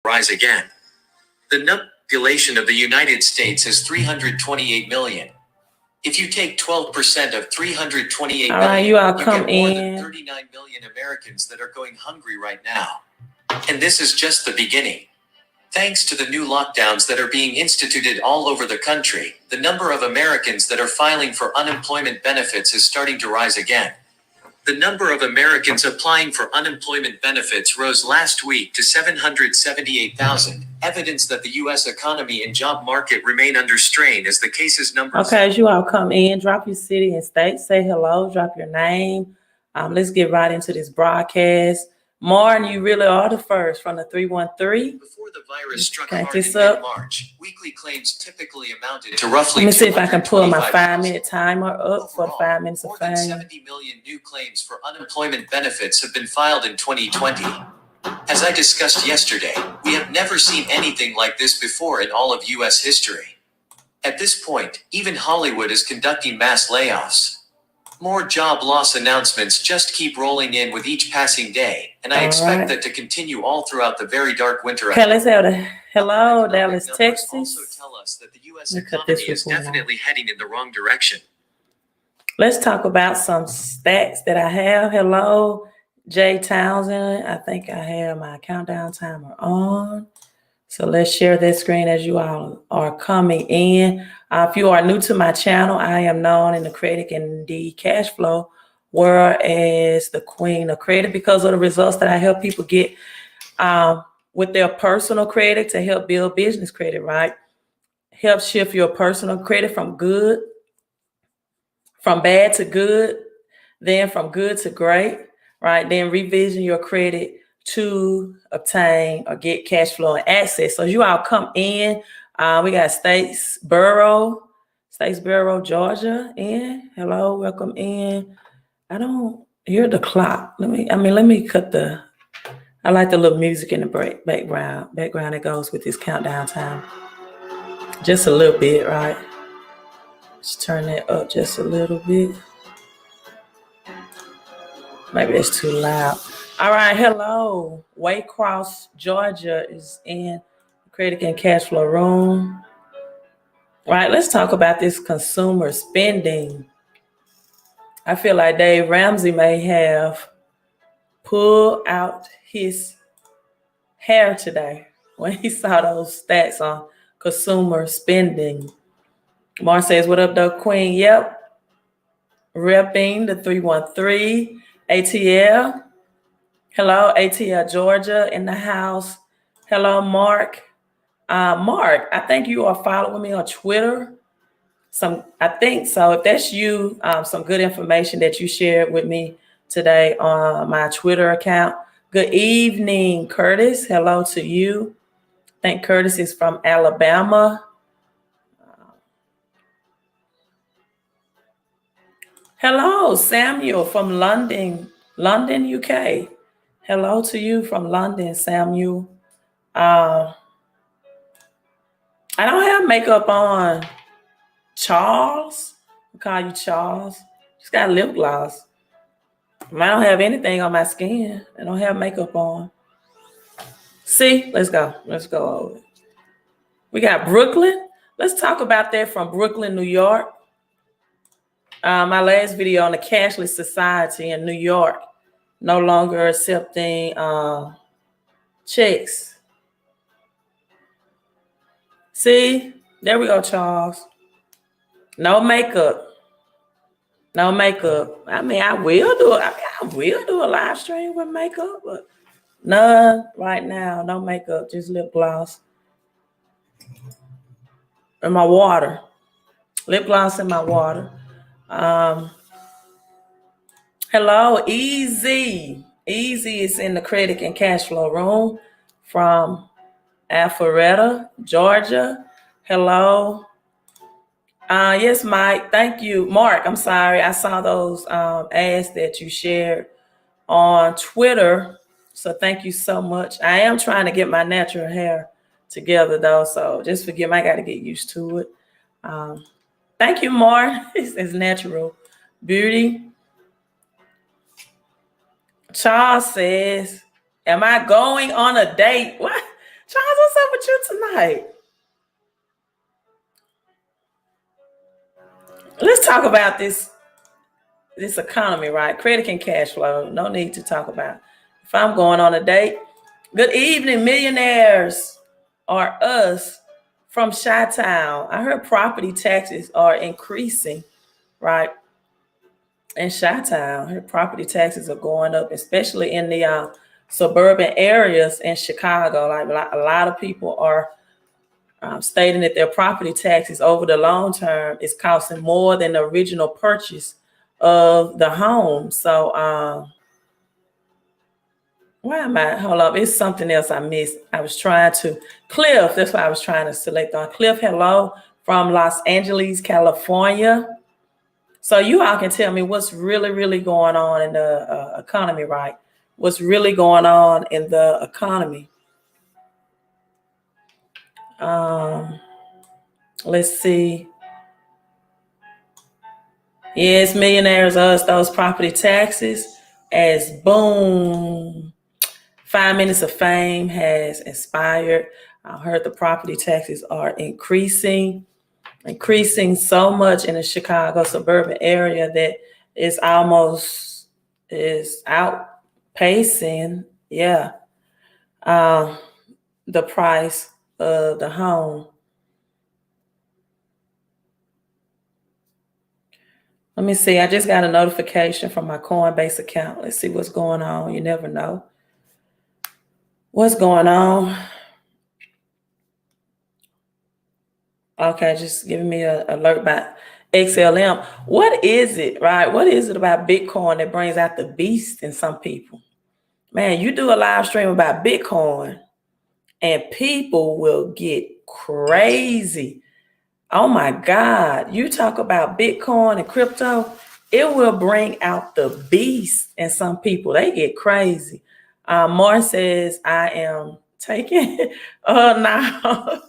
rise again. The population of the United States is 328 million. If you take 12% of 328 million, you all come get more in. than 39 million Americans that are going hungry right now. And this is just the beginning. Thanks to the new lockdowns that are being instituted all over the country, the number of Americans that are filing for unemployment benefits is starting to rise again. The number of Americans applying for unemployment benefits rose last week to 778,000, evidence that the U.S. economy and job market remain under strain as the cases numbers. Okay, as you all come in, drop your city and state, say hello, drop your name. Let's get right into this broadcast. Martin, you really are the first from the 313. Before the virus struck hard in mid-March, weekly claims typically amounted to roughly. Let me see if I can pull my 5-minute timer up for 5 minutes of fame. More than 70 million new claims for unemployment benefits have been filed in 2020. As I discussed yesterday, we have never seen anything like this before in all of U.S. history. At this point, even Hollywood is conducting mass layoffs. More job loss announcements just keep rolling in with each passing day, and I expect that to continue all throughout the very dark winter. Okay, let's have a hello, Dallas, Texas. Also tell us that the U.S. economy is definitely heading in the wrong direction. Let's talk about some stats that I have. Hello, Jay Townsend. I think I have my countdown timer on. So let's share that screen as you all are coming in. If you are new to my channel, I am known in the credit and the cash flow world as the queen of credit because of the results that I help people get with their personal credit to help build business credit, right? Help shift your personal credit from bad to good, then from good to great, right? Then revision your credit to obtain or get cash flow and access. So you all come in. We got Statesboro, Georgia in. Hello, welcome in. I don't hear the clock. Let me cut I like the little music in the background that goes with this countdown time. Just a little bit, right? Let's turn that up just a little bit. Maybe that's too loud. All right, hello. Waycross, Georgia is in the credit and cash flow room. All right, let's talk about this consumer spending. I feel like Dave Ramsey may have pulled out his hair today when he saw those stats on consumer spending. Mar says, what up, though, Queen? Yep. Repping the 313 ATL. Hello, ATL Georgia in the house. Hello, Mark. Mark, I think you are following me on Twitter. I think so. If that's you, some good information that you shared with me today on my Twitter account. Good evening, Curtis. Hello to you. I think Curtis is from Alabama. Hello, Samuel from London, UK. Hello to you from London, Samuel. I don't have makeup on. Charles, I call you Charles. Just got lip gloss. I don't have anything on my skin. I don't have makeup on. See, let's go over it. We got Brooklyn. Let's talk about that from Brooklyn, New York. My last video on the cashless society in New York, no longer accepting checks. See, there we go, Charles. No makeup. No makeup. I will do a live stream with makeup, but none right now. No makeup, just lip gloss. And my water. Lip gloss and my water. Hello, Easy. Easy is in the credit and cash flow room from Alpharetta, Georgia. Hello. Yes, Mike. Thank you. Mark, I'm sorry. I saw those ads that you shared on Twitter. So thank you so much. I am trying to get my natural hair together, though. So just forgive me. I got to get used to it. Thank you, Mark. It's natural beauty. Charles says, am I going on a date? What? with you tonight? Let's talk about this economy, right? Credit and cash flow. No need to talk about. If I'm going on a date, good evening, millionaires are us from Chi-Town. I heard property taxes are increasing, right? In Chi-Town, I heard property taxes are going up, especially in the suburban areas in Chicago. Like a lot of people are stating that their property taxes over the long term is costing more than the original purchase of the home. So why am I? Hold up, it's something else I missed. I was trying to Cliff. That's why I was trying to select on Cliff. Hello from Los Angeles, California. So you all can tell me what's really, really going on in the economy, right? What's really going on in the economy? Let's see. Yes, millionaires us those property taxes as boom. 5 minutes of fame has inspired. I heard the property taxes are increasing so much in the Chicago suburban area that is outpacing, the price of the home. Let me see. I just got a notification from my Coinbase account. Let's see what's going on. You never know what's going on. Okay, just giving me an alert about XLM. What is it, right? What is it about Bitcoin that brings out the beast in some people? Man, you do a live stream about Bitcoin and people will get crazy. Oh my God. You talk about Bitcoin and crypto, it will bring out the beast in some people. They get crazy. Mar says, I am taking, oh no.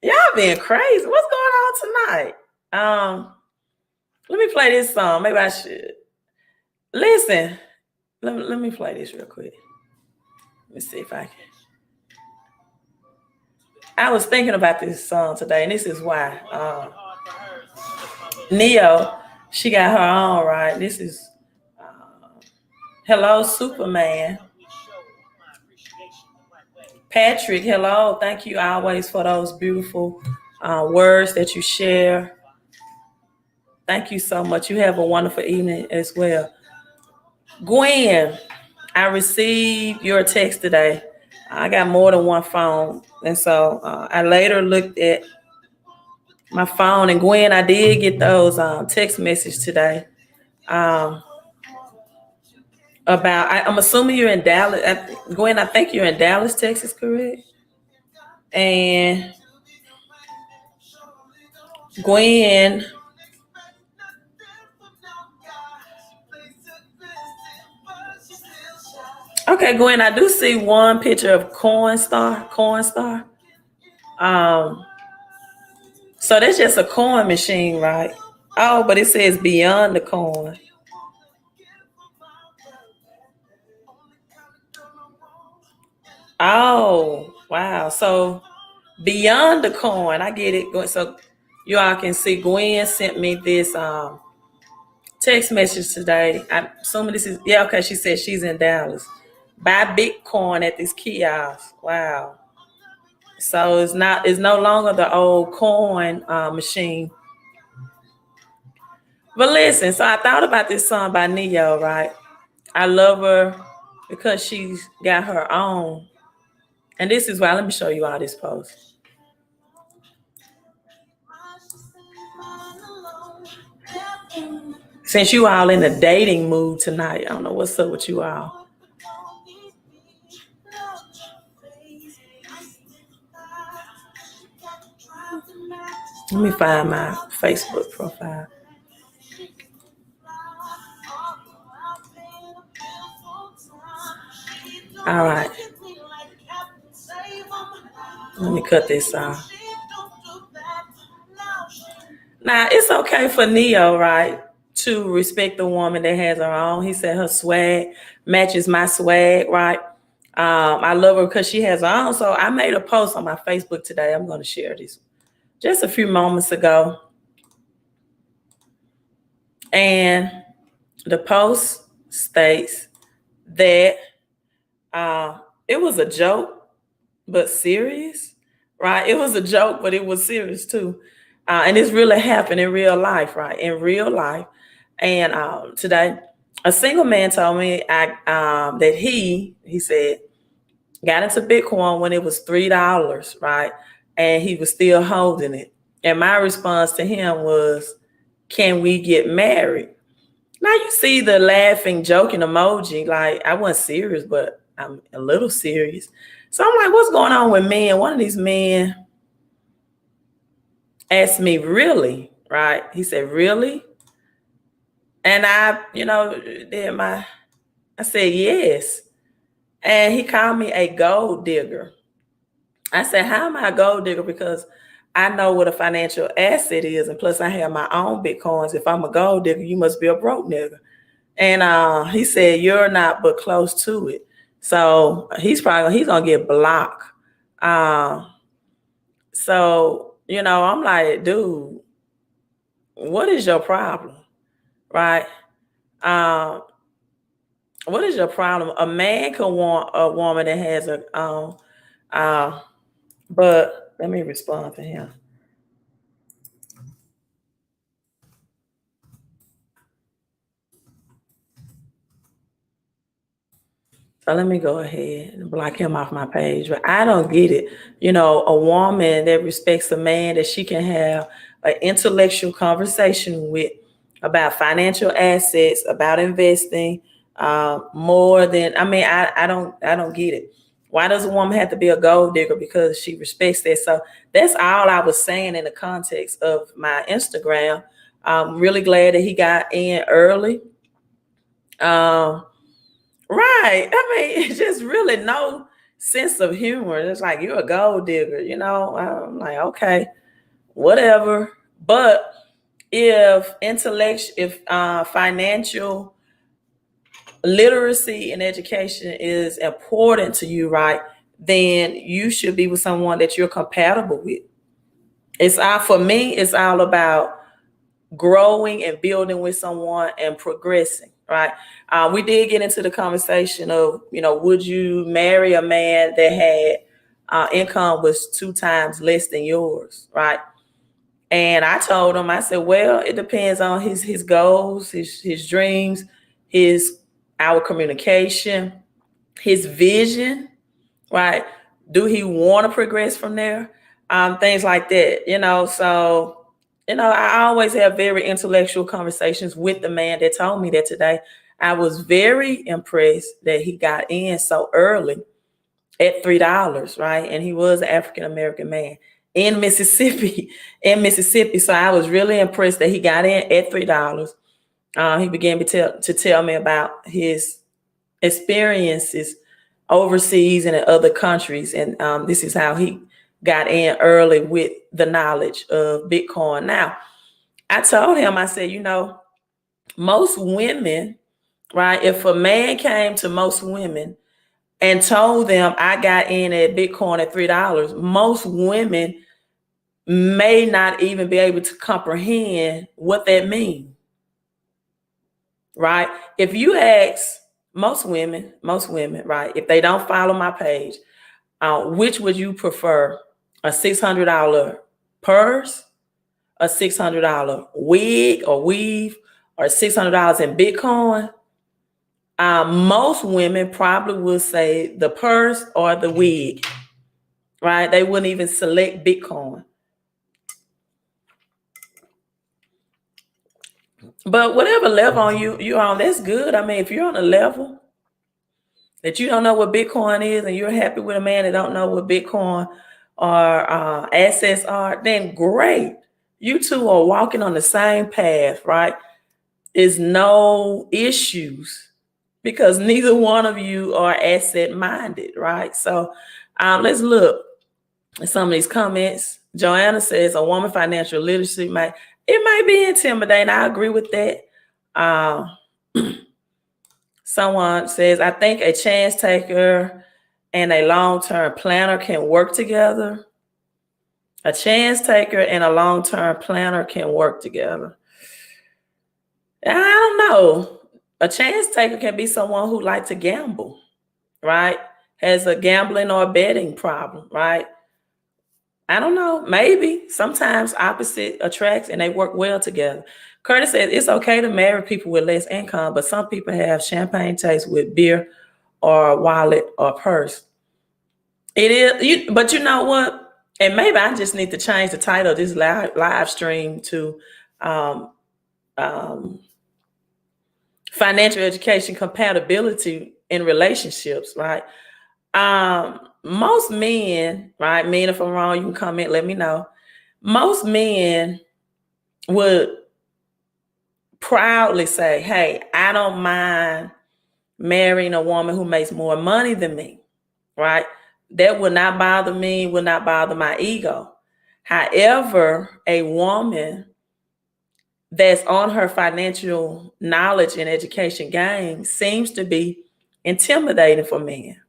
Y'all being crazy. What's going on tonight? Let me play this song. Maybe I should. Listen, let me play this real quick. Let me see if I can. I was thinking about this song today, and this is why. Neo, she got her own, right? This is Hello, Superman. Patrick, hello. Thank you always for those beautiful words that you share. Thank you so much. You have a wonderful evening as well. Gwen, I received your text today. I got more than one phone. And so I later looked at my phone. And Gwen, I did get those text messages today. I'm assuming you're in Dallas. Gwen, I think you're in Dallas, Texas, correct? And Gwen, okay, Gwen, I do see one picture of Coinstar. So that's just a coin machine, right? Oh, but it says beyond the coin. Oh, wow. So beyond the coin, I get it. So you all can see Gwen sent me this text message today. I'm assuming this is, okay, she said she's in Dallas. Buy Bitcoin at this kiosk. Wow. So it's no longer the old coin machine. But listen, so I thought about this song by Neo, right? I love her because she's got her own. And this is why, let me show you all this post. Since you all in a dating mood tonight, I don't know what's up with you all. Let me find my Facebook profile. All right. Let me cut this off. Now, it's okay for Neo, right, to respect the woman that has her own. He said her swag matches my swag, right? I love her because she has her own. So I made a post on my Facebook today. I'm going to share this just a few moments ago. And the post states that it was a joke, but serious, right? It was a joke, but it was serious too. And this really happened in real life, right? In real life. And today, a single man told me that he said, got into Bitcoin when it was $3, right? And he was still holding it. And my response to him was, can we get married? Now you see the laughing, joking emoji. Like, I wasn't serious, but I'm a little serious. So I'm like, what's going on with men? One of these men asked me, really? Right? He said, really? And I said, yes. And he called me a gold digger. I said, how am I a gold digger? Because I know what a financial asset is. And plus I have my own Bitcoins. If I'm a gold digger, you must be a broke nigga. And he said, you're not, but close to it. So he's gonna get blocked. So, I'm like, dude, what is your problem? Right? What is your problem? A man can want a woman that has but let me respond to him. So let me go ahead and block him off my page. But I don't get it. A woman that respects a man, that she can have an intellectual conversation with about financial assets, about investing, more than, I don't get it. Why does a woman have to be a gold digger? Because she respects that. So that's all I was saying in the context of my Instagram. I'm really glad that he got in early. Right. It's just really no sense of humor. It's like, you're a gold digger, I'm like, okay, whatever. But if financial literacy and education is important to you, right, then you should be with someone that you're compatible with. For me, it's all about growing and building with someone and progressing, right? We did get into the conversation of, would you marry a man that had income was 2 times less than yours, right? And I told him, I said, well, it depends on his goals, his dreams, our communication, his vision, right? Do he want to progress from there? Things like that, so I always have very intellectual conversations with the man that told me that today. I was very impressed that he got in so early at $3, right? And he was an African-American man in Mississippi, So I was really impressed that he got in at $3. He began to tell me about his experiences overseas and in other countries. And this is how he got in early with the knowledge of Bitcoin. Now, I told him, I said, most women, right? If a man came to most women and told them I got in at Bitcoin at $3, most women may not even be able to comprehend what that means, right? If you ask most women, right, if they don't follow my page, which would you prefer? A $600 purse, a $600 wig or weave, or $600 in Bitcoin? Most women probably would say the purse or the wig, right? They wouldn't even select Bitcoin. But whatever level you're on, that's good. If you're on a level that you don't know what Bitcoin is and you're happy with a man that don't know what Bitcoin or assets are, then great. You two are walking on the same path, right? Is no issues because neither one of you are asset minded, right? So let's look at some of these comments. Joanna says a woman financial literacy might be intimidating. I agree with that. Someone says, I think a chance taker and a long-term planner can work together. A chance taker and a long-term planner can work together. I don't know. A chance taker can be someone who likes to gamble, right? Has a gambling or betting problem, right? I don't know. Maybe sometimes opposite attracts and they work well together. Curtis says it's okay to marry people with less income, but some people have champagne taste with beer or wallet or purse. It is, but you know what? And maybe I just need to change the title of this live stream to um, um, financial education compatibility in relationships, right? Most men, right? Men, if I'm wrong, you can comment, let me know. Most men would proudly say, hey, I don't mind marrying a woman who makes more money than me, right? That would not bother me, would not bother my ego. However, a woman that's on her financial knowledge and education game seems to be intimidating for men.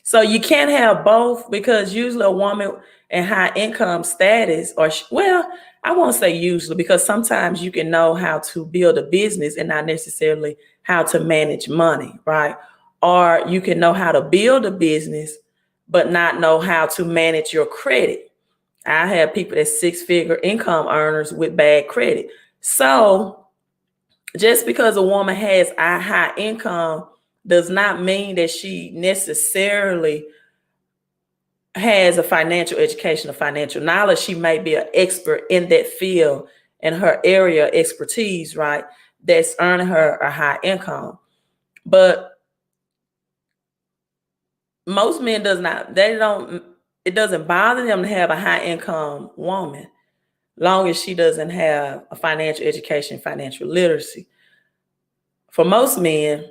So you can't have both, because usually a woman in high income status, or well, I won't say usually, because sometimes you can know how to build a business and not necessarily how to manage money, right? Or you can know how to build a business, but not know how to manage your credit. I have people that's six-figure income earners with bad credit. So just because a woman has a high income does not mean that she necessarily has a financial education or financial knowledge. She may be an expert in that field and her area of expertise, right? That's earning her a high income. But most men it doesn't bother them to have a high income woman, long as she doesn't have a financial education, financial literacy. For most men,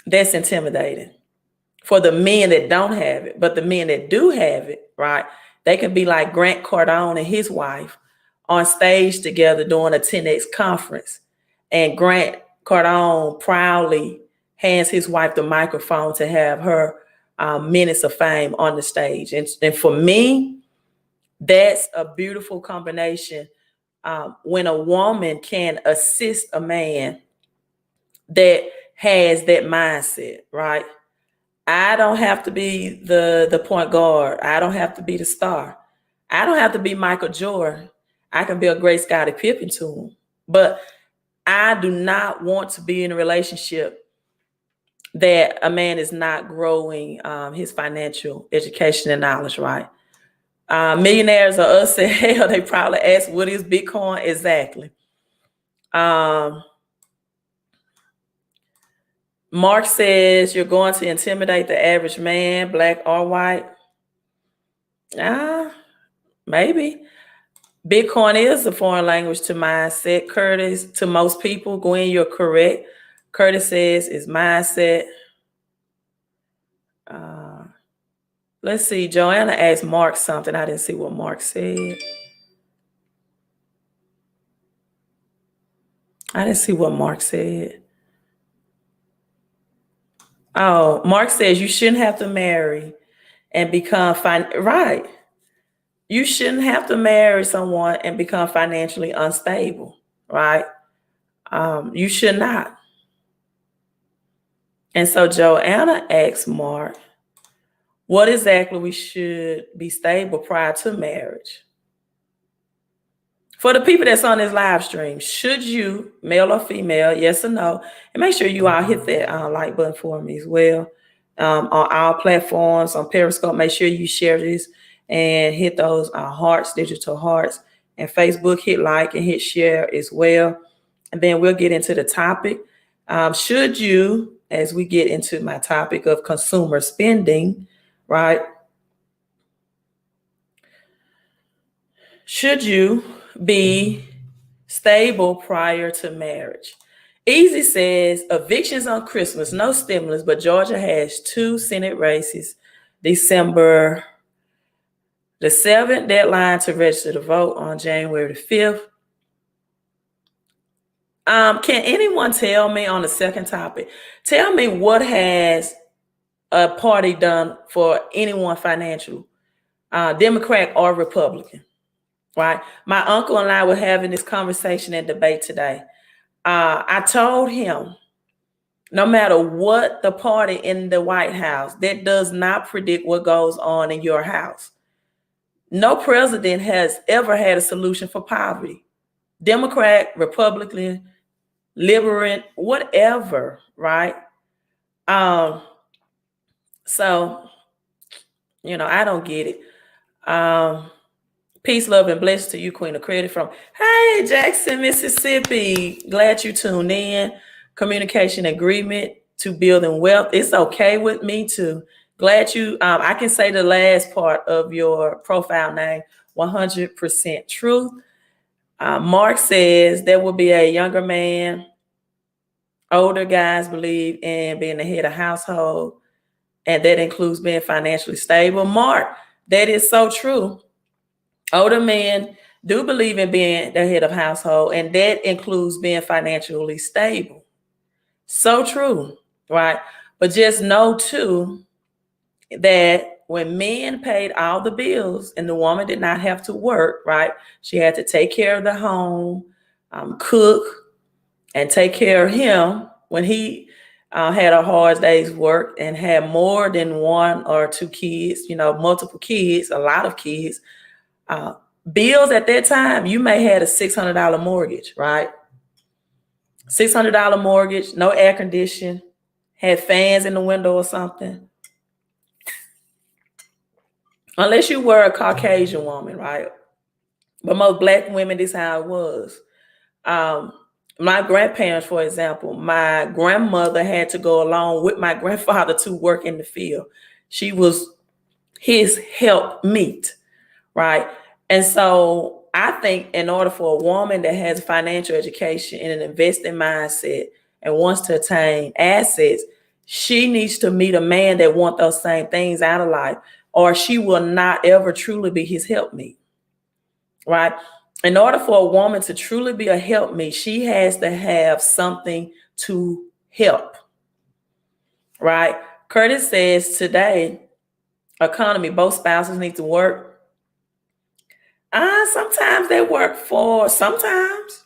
that's intimidating. For the men that don't have it, but the men that do have it, right? They can be like Grant Cardone and his wife on stage together during a 10X conference. And Grant Cardone proudly hands his wife the microphone to have her minutes of fame on the stage. And for me, that's a beautiful combination when a woman can assist a man that has that mindset, right? I don't have to be the point guard. I don't have to be the star. I don't have to be Michael Jordan. I can be a great Scottie Pippen to him. But I do not want to be in a relationship that a man is not growing his financial education and knowledge, right? Millionaires or us say, hell, they probably ask, what is Bitcoin exactly? Mark says you're going to intimidate the average man, black or white. Maybe. Bitcoin is a foreign language to mindset, Curtis. To most people, Gwen, you're correct. Curtis says it's mindset. Let's see. Joanna asked Mark something. I didn't see what Mark said. Oh, Mark says you shouldn't have to marry and become right. You shouldn't have to marry someone and become financially unstable, right? You should not. And so Joanna asked Mark, what exactly we should be stable prior to marriage? For the people that's on this live stream, should you, male or female, yes or no? And make sure you all hit that like button for me as well. On our platforms, on Periscope, make sure you share this and hit those hearts, digital hearts. And Facebook, hit like and hit share as well. And then we'll get into the topic. Should you, as we get into my topic of consumer spending, right? Should you be stable prior to marriage? Easy says evictions on Christmas, no stimulus, but Georgia has 2 Senate races. December the 7th, deadline to register to vote on January the 5th. Can anyone tell me on the second topic, tell me what has a party done for anyone financial, Democrat or Republican, right? My uncle and I were having this conversation and debate today. I told him, no matter what the party in the White House, that does not predict what goes on in your house. No president has ever had a solution for poverty. Democrat, Republican, liberal, whatever, right? So, I don't get it. Peace, love, and blessings to you, Queen of Credit from, hey, Jackson, Mississippi. Glad you tuned in. Communication agreement to building wealth. It's okay with me too. Glad you, I can say the last part of your profile name, 100% truth. Mark says there will be a younger man. Older guys believe in being the head of household, and that includes being financially stable. Mark, that is so true. Older men do believe in being the head of household, and that includes being financially stable. So true, right? But just know too that when men paid all the bills and the woman did not have to work, right? She had to take care of the home, cook, and take care of him when he had a hard day's work and had more than one or two kids, multiple kids, a lot of kids. Bills at that time, you may have a $600 mortgage, right? $600 mortgage, no air conditioning, had fans in the window or something. Unless you were a Caucasian woman, right? But most Black women, this is how it was. My grandparents, for example, my grandmother had to go along with my grandfather to work in the field. She was his helpmeet, right? And so I think in order for a woman that has financial education and an investing mindset and wants to attain assets, she needs to meet a man that wants those same things out of life, or she will not ever truly be his helpmeet, right? In order for a woman to truly be a helpmeet, she has to have something to help, right? Curtis says today, economy, both spouses need to work. Sometimes they work sometimes.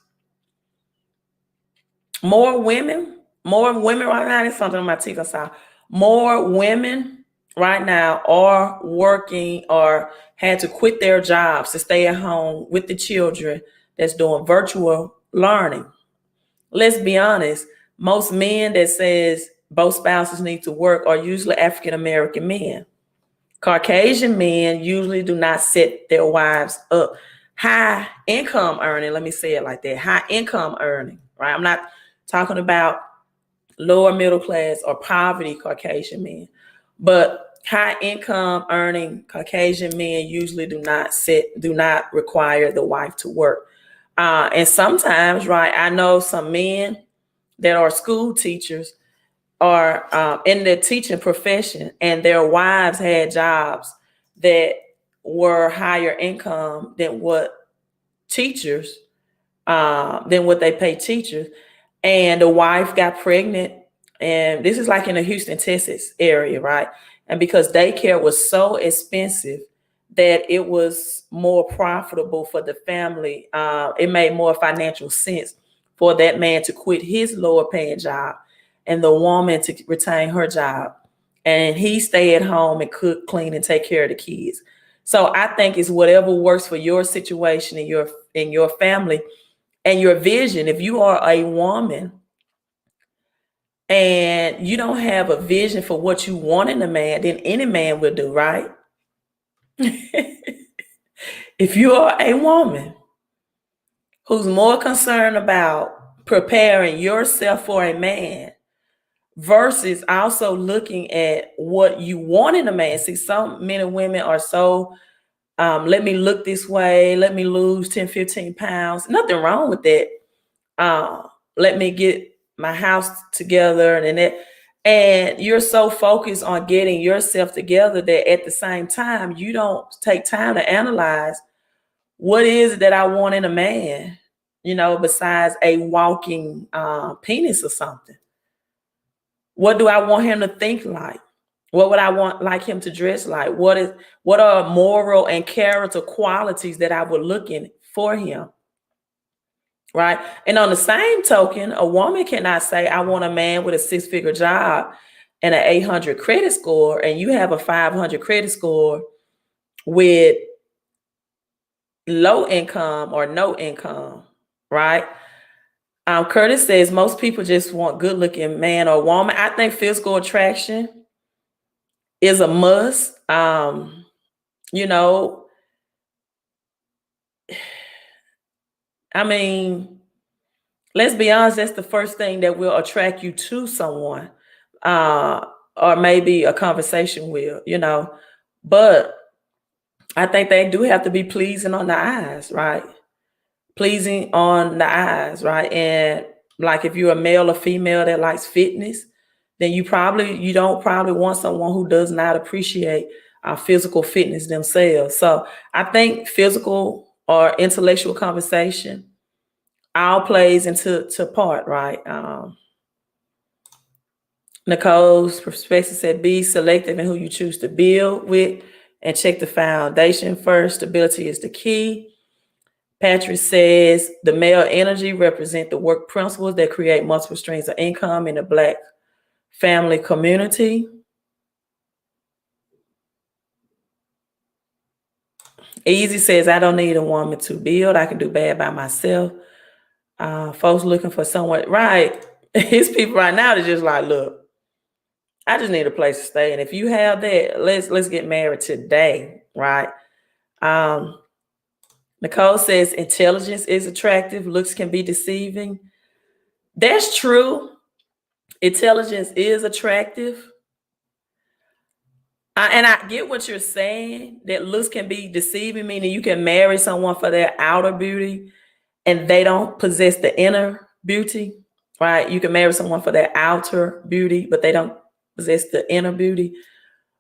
More women right now, there's something on my teeth I saw. More women right now are working or had to quit their jobs to stay at home with the children that's doing virtual learning. Let's be honest, most men that says both spouses need to work are usually African American men. Caucasian men usually do not set their wives up. High income earning, let me say it like that, high income earning, right? I'm not talking about lower middle class or poverty Caucasian men, but high income earning Caucasian men usually do not require the wife to work. And sometimes, right, I know some men that are school teachers are in the teaching profession, and their wives had jobs that were higher income than what they pay teachers. And the wife got pregnant, and this is like in the Houston, Texas area, right? And because daycare was so expensive that it was more profitable for the family, it made more financial sense for that man to quit his lower paying job and the woman to retain her job, and he stay at home and cook, clean, and take care of the kids. So I think it's whatever works for your situation and your family and your vision. If you are a woman and you don't have a vision for what you want in a man, then any man will do, right? If you are a woman who's more concerned about preparing yourself for a man versus also looking at what you want in a man. See, some men and women are so, let me look this way, let me lose 10, 15 pounds. Nothing wrong with that. Let me get my house together and you're so focused on getting yourself together that at the same time, you don't take time to analyze what is it that I want in a man, besides a walking penis or something. What do I want him to think like? What would I want like him to dress like? What are moral and character qualities that I would look in for him? Right. And on the same token, a woman cannot say, I want a man with a 6-figure job and an 800 credit score, and you have a 500 credit score with low income or no income. Right. Curtis says most people just want good looking man or woman. I think physical attraction is a must. You know, I mean, let's be honest, that's the first thing that will attract you to someone, or maybe a conversation will, But I think they do have to be pleasing on the eyes, right? Pleasing on the eyes, right? And like if you're a male or female that likes fitness, then you don't probably want someone who does not appreciate physical fitness themselves. So I think physical or intellectual conversation all plays into part, right? Nicole's perspective said, be selective in who you choose to build with and check the foundation first. Stability is the key. Patrick says the male energy represent the work principles that create multiple streams of income in the Black family community. Easy says, I don't need a woman to build. I can do bad by myself. Folks looking for someone, right? His people right now, they're just like, look, I just need a place to stay. And if you have that, let's get married today, right? Nicole says intelligence is attractive, looks can be deceiving. That's true. Intelligence is attractive. And I get what you're saying, that looks can be deceiving, meaning you can marry someone for their outer beauty and they don't possess the inner beauty, right? You can marry someone for their outer beauty, but they don't possess the inner beauty.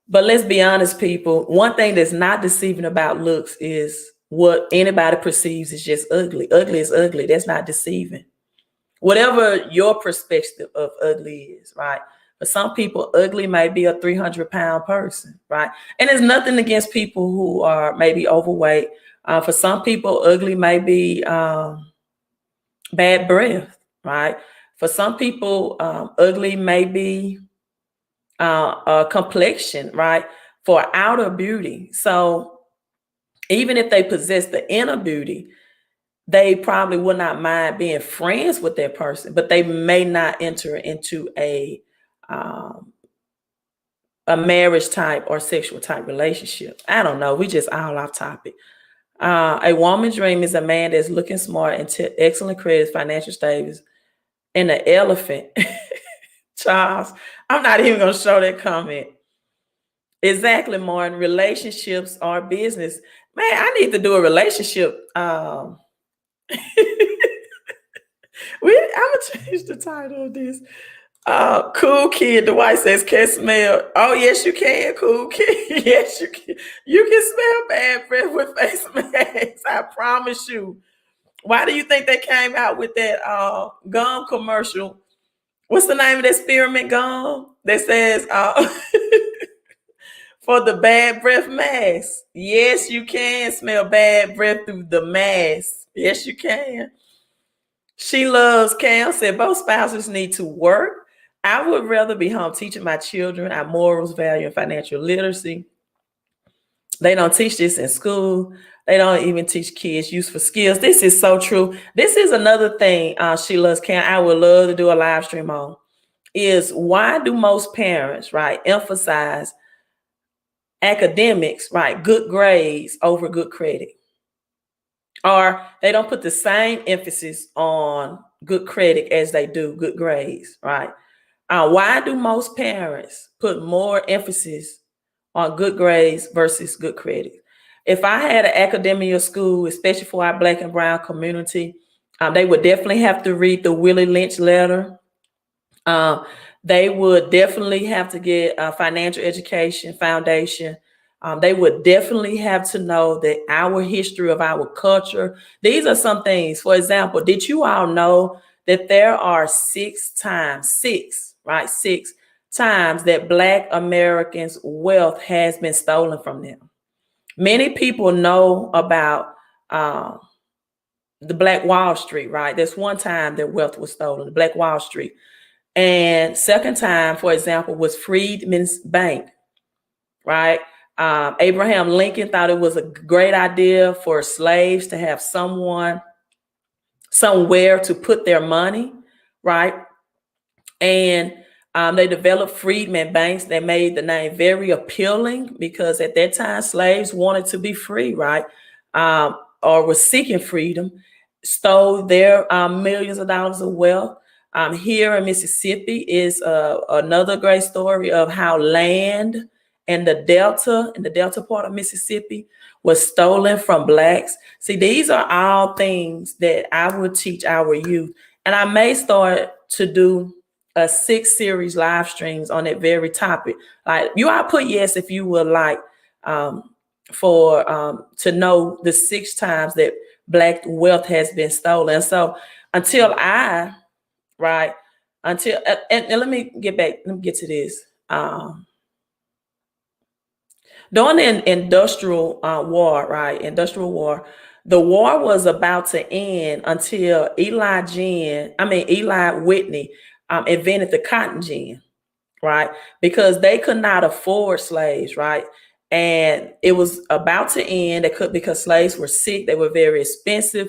But let's be honest, people, one thing that's not deceiving about looks is what anybody perceives is just ugly. Ugly is ugly. That's not deceiving. Whatever your perspective of ugly is, right? For some people, ugly might be a 300-pound person, right? And there's nothing against people who are maybe overweight. For some people, ugly may be bad breath, right? For some people, ugly may be a complexion, right? For outer beauty. So even if they possess the inner beauty, they probably would not mind being friends with that person, but they may not enter into a marriage type or sexual type relationship. I don't know. We just all off topic. A woman's dream is a man that's looking smart and excellent credit, financial status, and an elephant. Charles, I'm not even going to show that comment. Exactly, Martin. Relationships are business. Man, I need to do a relationship. I'm gonna change the title of this. Cool kid. Dwight says, can smell. Oh, yes, you can, cool kid. Yes, you can. You can smell bad breath with face masks. I promise you. Why do you think they came out with that gum commercial? What's the name of that spearmint gum that says for the bad breath mask? Yes, you can smell bad breath through the mask. Yes, you can. She loves Cam said both spouses need to work. I would rather be home teaching my children our morals, value, and financial literacy. They don't teach this in school. They don't even teach kids useful skills. This is so true. This is another thing She Loves Cam I would love to do a live stream on, is why do most parents, right, emphasize academics, right, good grades over good credit? Or they don't put the same emphasis on good credit as they do good grades, right? Why do most parents put more emphasis on good grades versus good credit? If I had an academia school, especially for our Black and brown community, they would definitely have to read the Willie Lynch letter. They would definitely have to get a financial education foundation. They would definitely have to know that our history of our culture. These are some things. For example, did you all know that there are six times that Black Americans' wealth has been stolen from them. Many people know about the Black Wall Street, right? There's one time that wealth was stolen, the Black Wall Street. And second time, for example, was Freedmen's Bank, right? Abraham Lincoln thought it was a great idea for slaves to have somewhere to put their money, right? And they developed freedmen banks that made the name very appealing because at that time slaves wanted to be free, right? Or were seeking freedom, stole their millions of dollars of wealth. Here in Mississippi is another great story of how land in the Delta part of Mississippi was stolen from Blacks. See, these are all things that I would teach our youth. And I may start to do a 6 series live streams on that very topic. Like I put yes if you would like to know the 6 times that Black wealth has been stolen. So until and let me get to this. During the industrial war, right? Industrial war, the war was about to end until Eli Whitney invented the cotton gin, right? Because they could not afford slaves, right? And it was about to end. Because slaves were sick, they were very expensive.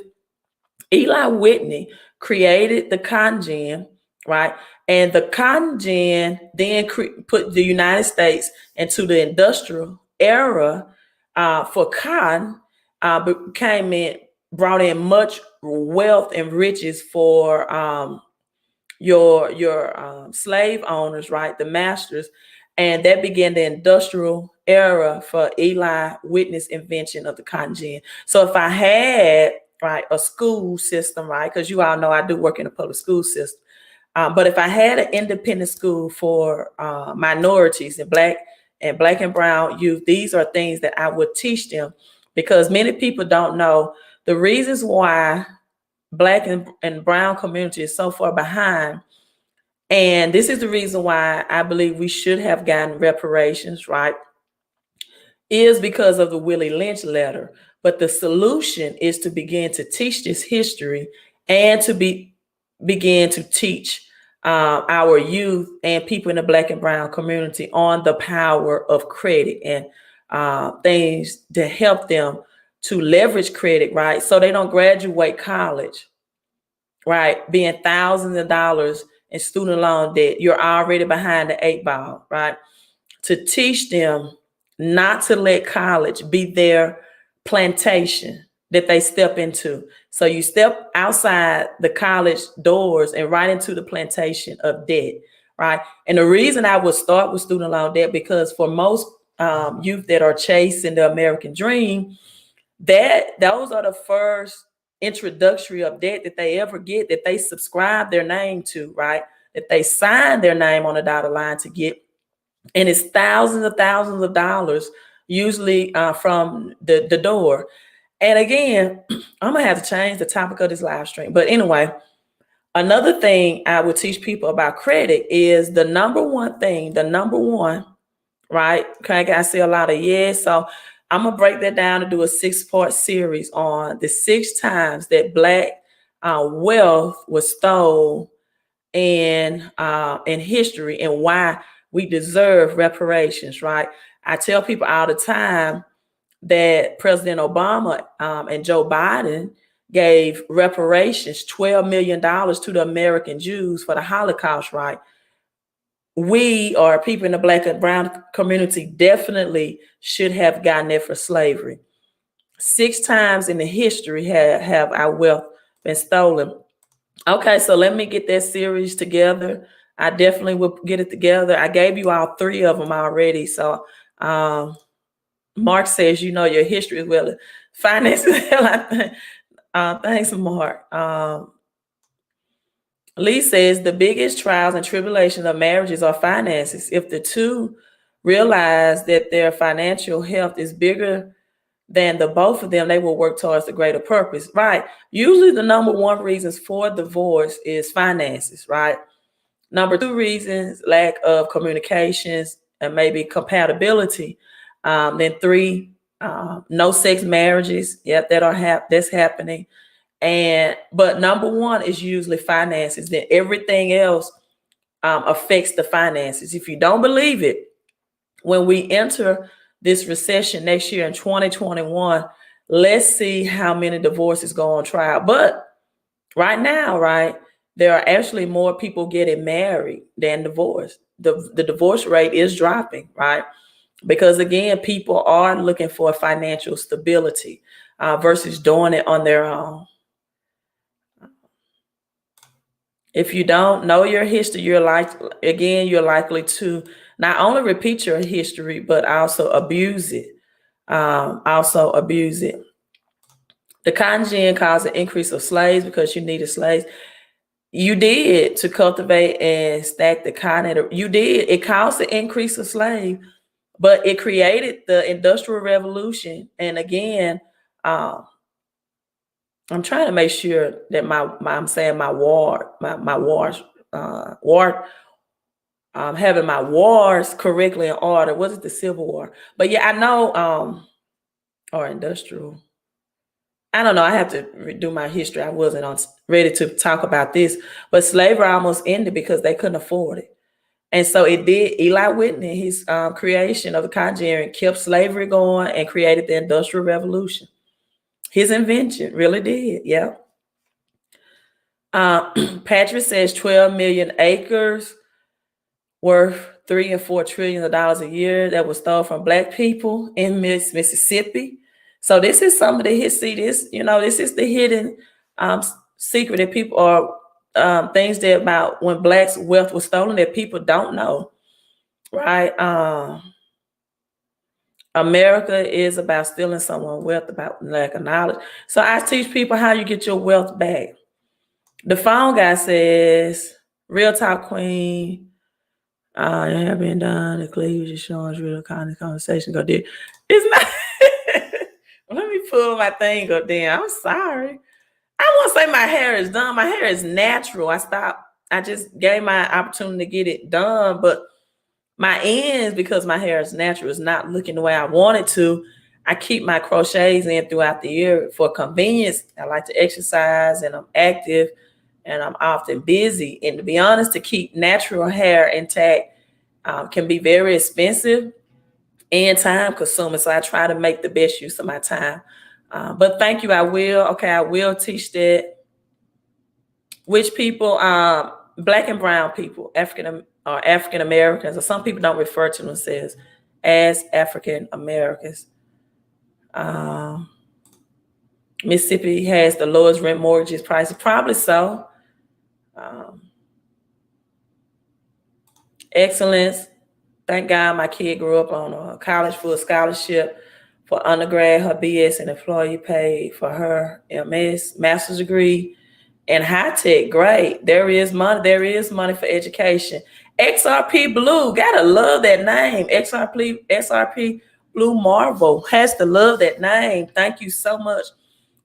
Eli Whitney created the cotton gin, right? And the cotton gin then put the United States into the industrial era for cotton, brought in much wealth and riches for your slave owners, right? The masters. And that began the industrial era for Eli Whitney's invention of the cotton gin. So if I had, right, a school system, right, because you all know I do work in a public school system, but if I had an independent school for minorities and black and brown youth, these are things that I would teach them, because many people don't know the reasons why Black and brown community is so far behind. And this is the reason why I believe we should have gotten reparations, right? Is because of the Willie Lynch letter. But the solution is to begin to teach this history and to begin to teach our youth and people in the Black and brown community on the power of credit and things to help them to leverage credit, right? So they don't graduate college, right? Being thousands of dollars in student loan debt. You're already behind the 8 ball, right? To teach them not to let college be their plantation that they step into. So you step outside the college doors and right into the plantation of debt, right? And the reason I would start with student loan debt, because for most youth that are chasing the American dream, those are the first introductory of debt that they ever get, that they subscribe their name to, right? That they sign their name on a dotted line to get. And it's thousands of dollars, usually from the door. And again, I'm gonna have to change the topic of this live stream. But anyway, another thing I would teach people about credit is the number one, right? Okay, I see a lot of yes. So I'm gonna break that down and do a 6-part series on the 6 times that Black wealth was stolen in history and why we deserve reparations, right? I tell people all the time that President Obama and Joe Biden gave reparations, $12 million to the American Jews for the Holocaust, right? We, or people in the Black and brown community, definitely should have gotten it for slavery. 6 times in the history have our wealth been stolen. Okay, so let me get that series together. I definitely will get it together. I gave you all 3 of them already. So Mark says, you know, your history is well. Finances. Thanks, Mark. Lee says the biggest trials and tribulations of marriages are finances. If the two realize that their financial health is bigger than the both of them, they will work towards the greater purpose, right? Usually the number one reasons for divorce is finances, right? Number 2 reasons, lack of communications and maybe compatibility. Then 3, no sex marriages. Yep, that's happening. But number 1 is usually finances. Then everything else affects the finances. If you don't believe it, when we enter this recession next year in 2021, let's see how many divorces go on trial. But right now, right, there are actually more people getting married than divorced. The divorce rate is dropping, right? Because again, people are looking for financial stability versus doing it on their own. If you don't know your history, you're likely to not only repeat your history, but also abuse it. The cotton gin caused an increase of slaves because you needed slaves. You did to cultivate and stack the cotton. You did. It caused the increase of slaves, but it created the Industrial Revolution. And again, I'm trying to make sure that having my wars correctly in order. Was it the Civil War? But yeah, I know, or industrial. I don't know. I have to redo my history. I wasn't ready to talk about this, but slavery almost ended because they couldn't afford it. And so it did. Eli Whitney, his creation of the cotton gin kept slavery going and created the Industrial Revolution. His invention really did. Yeah. Patrick says 12 million acres worth $3 and $4 trillion a year that was stolen from Black people in Mississippi. So this is some of the history. This is the hidden secret that people are things that about when Blacks' wealth was stolen that people don't know, right? America is about stealing someone's wealth, about lack of knowledge. So I teach people how you get your wealth back. The phone guy says, "Real talk, queen. It have been done. The cleavage is showing real kind of conversation. Go there. It's not." Let me pull my thing up there. I'm sorry. I won't say my hair is done. My hair is natural. I just gave my opportunity to get it done, but my ends, because my hair is natural, is not looking the way I want it to. I keep my crochets in throughout the year for convenience. I like to exercise and I'm active and I'm often busy. And to be honest, to keep natural hair intact can be very expensive and time consuming. So I try to make the best use of my time. But thank you. I will teach that. Which people, Black and brown people, African Americans, or some people don't refer to themselves as African Americans. Mississippi has the lowest rent mortgage prices, probably so. Excellence. Thank God my kid grew up on a college full scholarship for undergrad. Her BS and employee paid for her MS, master's degree. And high tech, great. There is money. There is money for education. XRP Blue, gotta love that name. XRP Blue Marvel, has to love that name. Thank you so much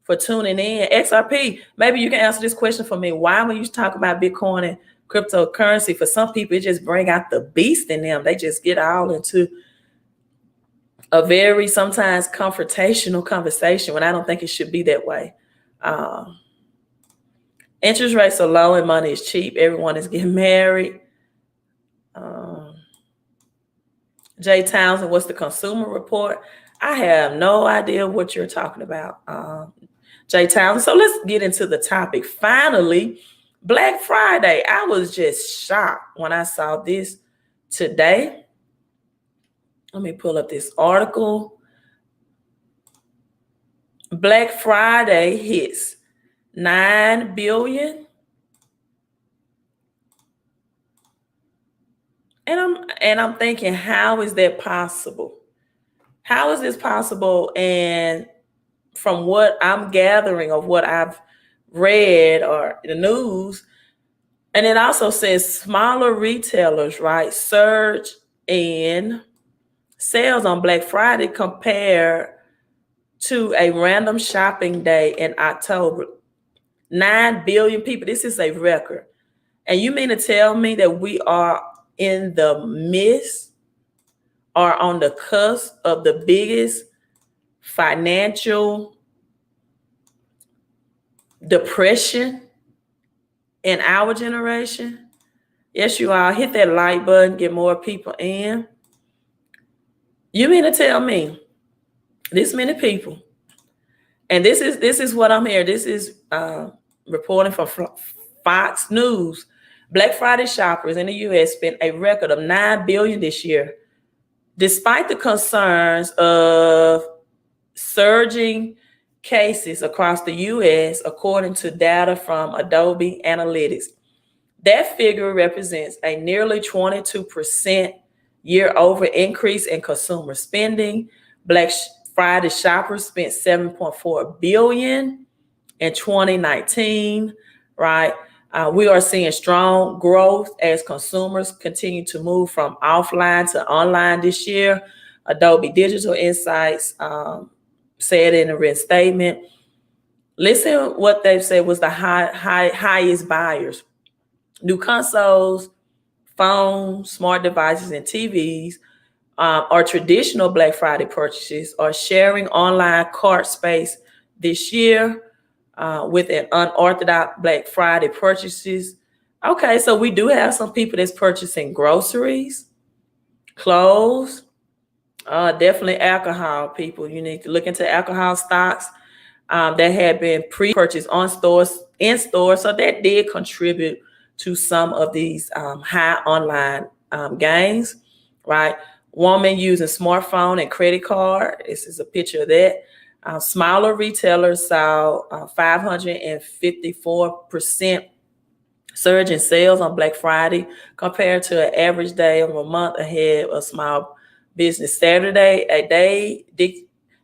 for tuning in. XRP, maybe you can answer this question for me. Why, when you talk about Bitcoin and cryptocurrency, for some people, it just bring out the beast in them. They just get all into a very sometimes confrontational conversation when I don't think it should be that way. Interest rates are low and money is cheap. Everyone is getting married. Jay Townsend, what's the Consumer Report? I have no idea what you're talking about, Jay Townsend. So let's get into the topic. Finally, Black Friday. I was just shocked when I saw this today. Let me pull up this article. Black Friday hits 9 billion. And I'm thinking, how is that possible? How is this possible? And from what I'm gathering of what I've read or the news, and it also says smaller retailers, right, surge in sales on Black Friday compared to a random shopping day in October. 9 billion people. This is a record. And you mean to tell me that we are in the midst or on the cusp of the biggest financial depression in our generation? Yes, you are. Hit that like button, get more people in. You mean to tell me this many people, and this is what I'm here. This is reporting from Fox News. Black Friday shoppers in the U.S. spent a record of $9 billion this year, despite the concerns of surging cases across the U.S., according to data from Adobe Analytics. That figure represents a nearly 22% year-over increase in consumer spending. Black Friday shoppers spent $7.4 billion in 2019, right? We are seeing strong growth as consumers continue to move from offline to online this year. Adobe Digital Insights said in a written statement. Listen what they said was the highest buyers. New consoles, phones, smart devices, and TVs are traditional Black Friday purchases are sharing online cart space this year with an unorthodox Black Friday purchases. Okay, so we do have some people that's purchasing groceries, clothes, definitely alcohol. People, you need to look into alcohol stocks that had been pre-purchased in stores, so that did contribute to some of these high online gains, right? Woman using smartphone and credit card. This is a picture of that. Smaller retailers saw 554% surge in sales on Black Friday compared to an average day of a month ahead of Small Business Saturday, a day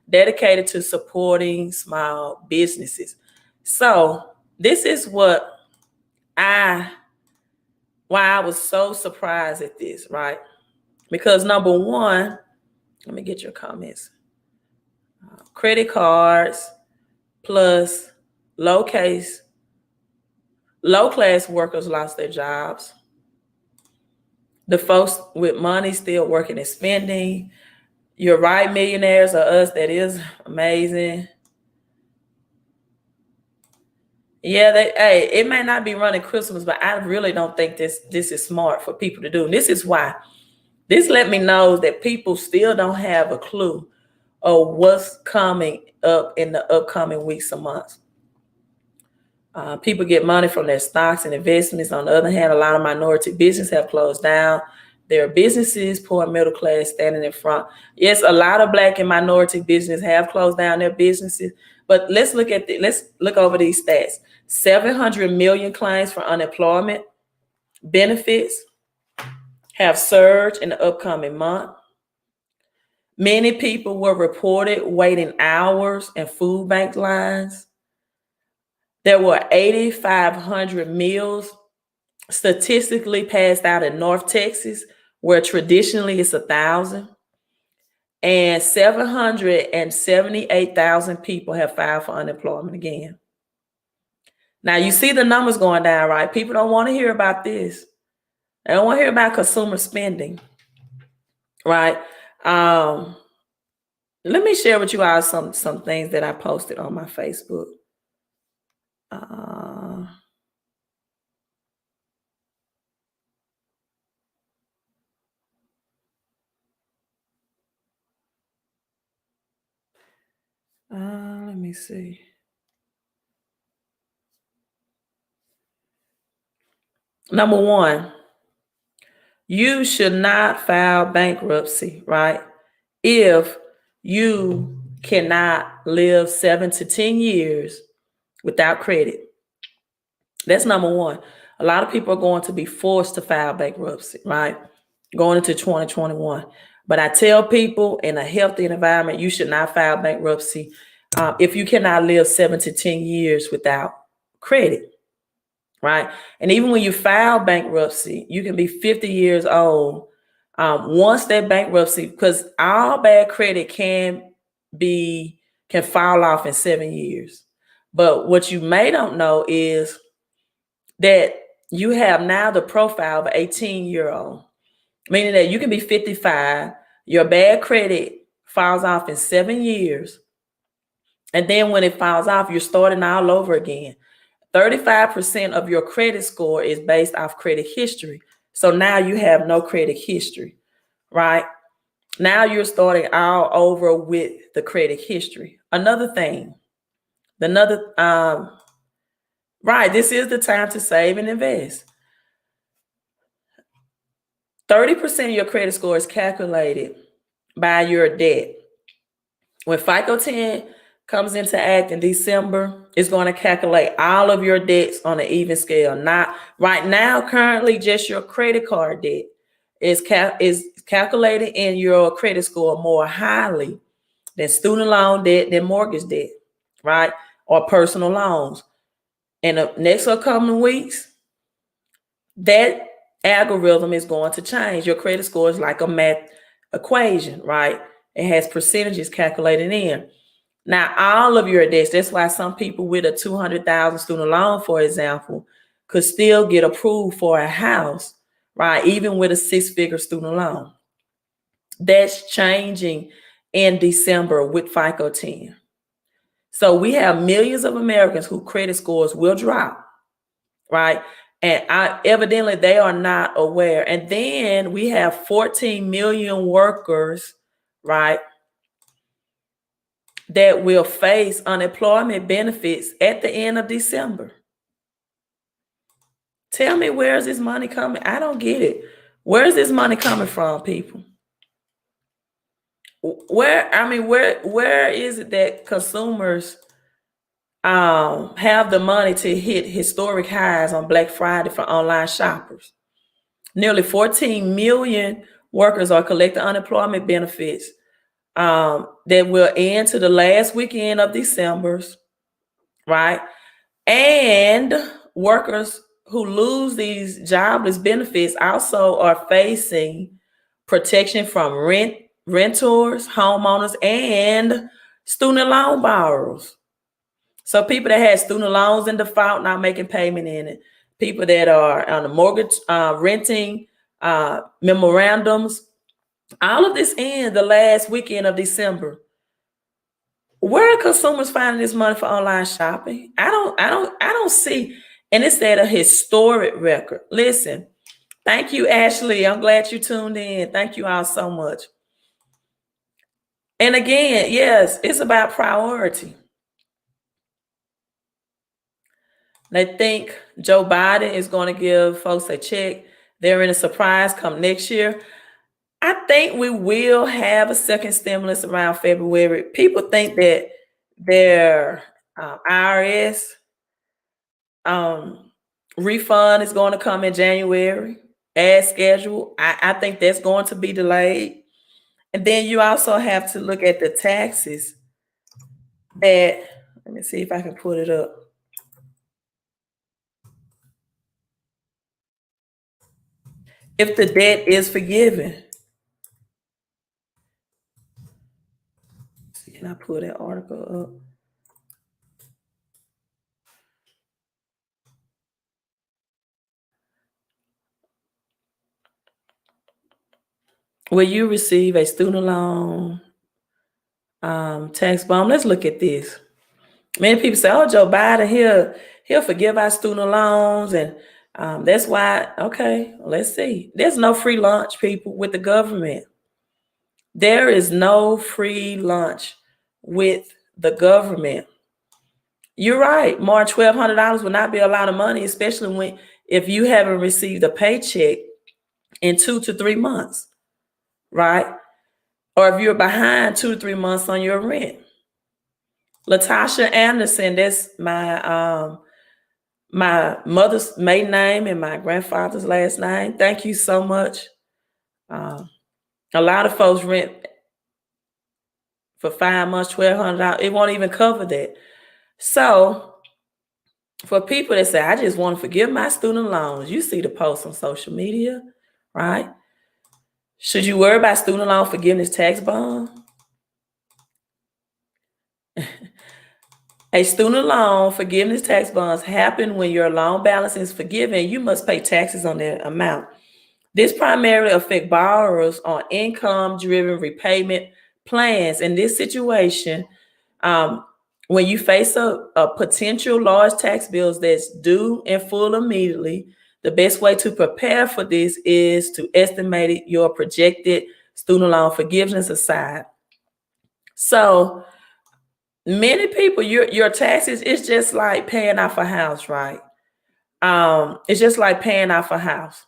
dedicated to supporting small businesses. So this is why I was so surprised at this, right? Because number one, let me get your comments. Credit cards plus low class workers lost their jobs. The folks with money still working and spending. You're right, millionaires are us. That is amazing. Yeah, it may not be running Christmas, but I really don't think this is smart for people to do. And this is why. This let me know that people still don't have a clue of what's coming up in the upcoming weeks and months. People get money from their stocks and investments. On the other hand, a lot of minority businesses have closed down. There are businesses, poor and middle class, standing in front. Yes, a lot of Black and minority businesses have closed down their businesses. But let's look over these stats. 700 million claims for unemployment benefits have surged in the upcoming month. Many people were reported waiting hours in food bank lines. There were 8,500 meals statistically passed out in North Texas, where traditionally it's 1,000. And 778,000 people have filed for unemployment again. Now you see the numbers going down, right? People don't want to hear about this. They don't want to hear about consumer spending, right? Let me share with you all some things that I posted on my Facebook. Let me see. Number one, you should not file bankruptcy, right? If you cannot live 7 to 10 years without credit. That's number one. A lot of people are going to be forced to file bankruptcy, right? Going into 2021. But I tell people in a healthy environment, you should not file bankruptcy if you cannot live 7 to 10 years without credit, right? And even when you file bankruptcy, you can be 50 years old. Once that bankruptcy, because all bad credit can fall off in 7 years. But what you may don't know is that you have now the profile of an 18-year-old, meaning that you can be 55, your bad credit falls off in 7 years, and then when it falls off, you're starting all over again. 35% of your credit score is based off credit history. So now you have no credit history, right? Now you're starting all over with the credit history. Another thing, right, this is the time to save and invest. 30% of your credit score is calculated by your debt. When FICO 10 comes into act in December, it's going to calculate all of your debts on an even scale. Not right now, currently, just your credit card debt is calculated in your credit score more highly than student loan debt, than mortgage debt, right? Or personal loans. In the next upcoming weeks, that algorithm is going to change. Your credit score is like a math equation, right? It has percentages calculated in. Now, all of your debts, that's why some people with a 200,000 student loan, for example, could still get approved for a house, right? Even with a 6-figure student loan. That's changing in December with FICO 10. So we have millions of Americans whose credit scores will drop, right? And evidently they are not aware. And then we have 14 million workers, right, that will face unemployment benefits at the end of December. Tell me, where is this money coming? I don't get it. Where is this money coming from, people? Where is it that consumers have the money to hit historic highs on Black Friday for online shoppers? Nearly 14 million workers are collecting unemployment benefits that will end to the last weekend of December, right? And workers who lose these jobless benefits also are facing protection from renters, homeowners, and student loan borrowers. So people that had student loans in default, not making payment in it, people that are on the mortgage, renting memorandums, all of this ends the last weekend of December. Where are consumers finding this money for online shopping? I don't see. And it's at a historic record. Listen, thank you, Ashley. I'm glad you tuned in. Thank you all so much. And again, yes, it's about priority. They think Joe Biden is going to give folks a check. They're in a surprise come next year. I think we will have a second stimulus around February. People think that their IRS refund is going to come in January as scheduled. I think that's going to be delayed. And then you also have to look at the taxes that, let me see if I can put it up. If the debt is forgiven. Can I pull that article up? Will you receive a student loan tax bump? Let's look at this. Many people say, "Oh, Joe Biden, he'll forgive our student loans," and that's why. Okay, let's see. There's no free lunch, people, with the government. There is no free lunch with the government. You're right. More than $1,200 will not be a lot of money, especially if you haven't received a paycheck in 2 to 3 months, right? Or if you're behind 2 to 3 months on your rent. Latasha Anderson, that's my mother's maiden name and my grandfather's last name. Thank you so much. A lot of folks rent for 5 months, $1,200. It won't even cover that. So for people that say, I just want to forgive my student loans, you see the posts on social media, right? Should you worry about student loan forgiveness tax bond? A student loan forgiveness tax bonds happen when your loan balance is forgiven. You must pay taxes on that amount. This primarily affects borrowers on income-driven repayment plans. In this situation, when you face a potential large tax bills that's due in full immediately, the best way to prepare for this is to estimate your projected student loan forgiveness aside. So many people, your taxes, it's just like paying off a house, right? It's just like paying off a house.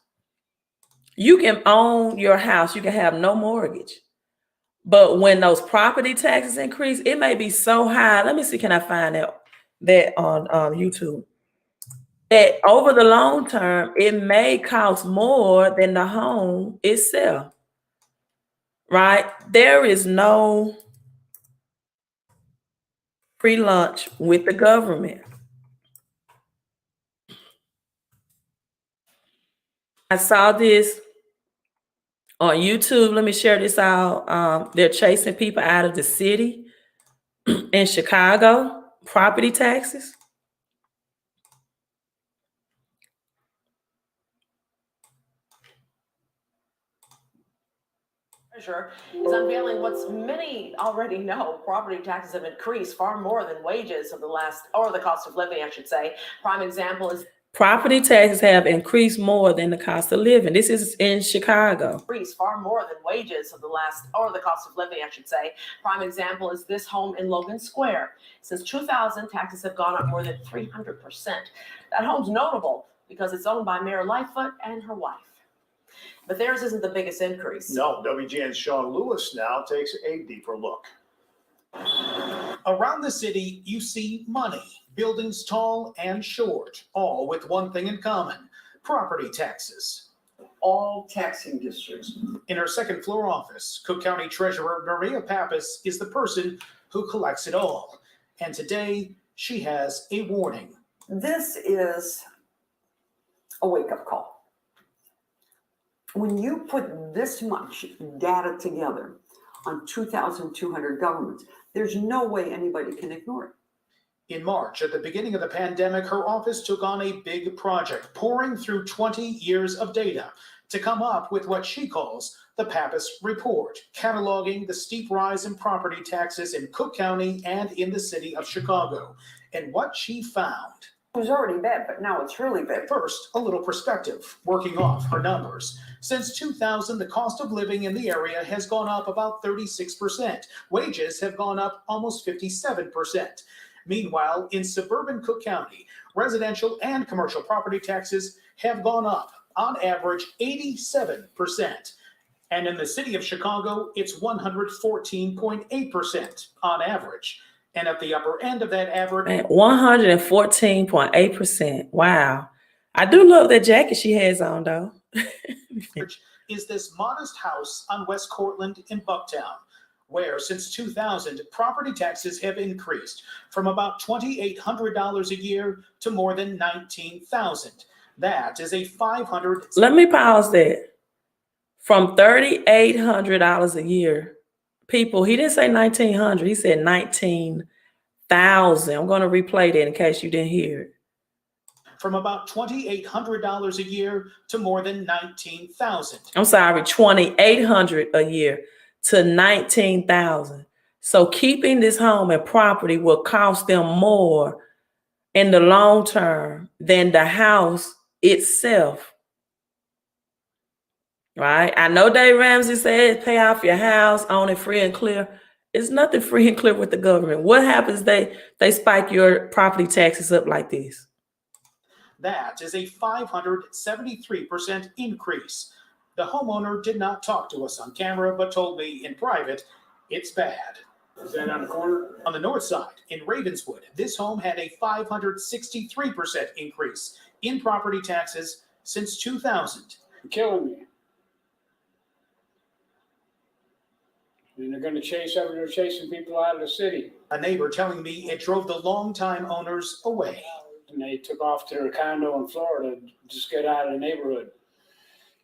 You can own your house, you can have no mortgage. But when those property taxes increase, it may be so high. Let me see, can I find that on YouTube? That over the long term, it may cost more than the home itself, right? There is no free lunch with the government. I saw this on YouTube. Let me share this out. They're chasing people out of the city in Chicago, property taxes. Treasurer is unveiling what's many already know. Property taxes have increased far more than wages of the last, or the cost of living, I should say. Prime example is property taxes have increased more than the cost of living. This is in Chicago. Increased far more than wages of the last, or the cost of living, I should say. Prime example is this home in Logan Square. Since 2000, taxes have gone up more than 300%. That home's notable because it's owned by Mayor Lightfoot and her wife. But theirs isn't the biggest increase. No, WGN's Sean Lewis now takes a deeper look. Around the city, you see money, buildings tall and short, all with one thing in common: property taxes. All taxing districts. In her second floor office, Cook County Treasurer Maria Pappas is the person who collects it all. And today, she has a warning. This is a wake-up call. When you put this much data together on 2,200 governments, there's no way anybody can ignore it. In March, at the beginning of the pandemic, her office took on a big project, pouring through 20 years of data to come up with what she calls the Pappas Report, cataloging the steep rise in property taxes in Cook County and in the city of Chicago. And what she found: It was already bad, but now it's really bad. first, a little perspective, working off her numbers. Since 2000, the cost of living in the area has gone up about 36%. Wages have gone up almost 57%. Meanwhile, in suburban Cook County, residential and commercial property taxes have gone up, on average, 87%. And in the city of Chicago, it's 114.8% on average. And at the upper end of that average, 114.8%. Wow. I do love that jacket she has on, though. is this modest house on West Cortland in Bucktown, where since 2000, property taxes have increased from about $2,800 a year to more than $19,000. That is a $500. Let me pause there. From $3,800 a year. People, he didn't say 1,900, he said 19,000. I'm going to replay that in case you didn't hear it. From about $2,800 a year to more than $19,000. I'm sorry, 2,800 a year to 19,000. So keeping this home and property will cost them more in the long term than the house itself. Right? I know Dave Ramsey said pay off your house, own it free and clear. It's nothing free and clear with the government. What happens? They spike your property taxes up like this. That is a 573% increase. The homeowner did not talk to us on camera, but told me in private, it's bad. Is that on the corner? On the north side, in Ravenswood, this home had a 563% increase in property taxes since 2000. You're killing me. And they're going to they're chasing people out of the city. A neighbor telling me it drove the longtime owners away. And they took off to their condo in Florida to just get out of the neighborhood.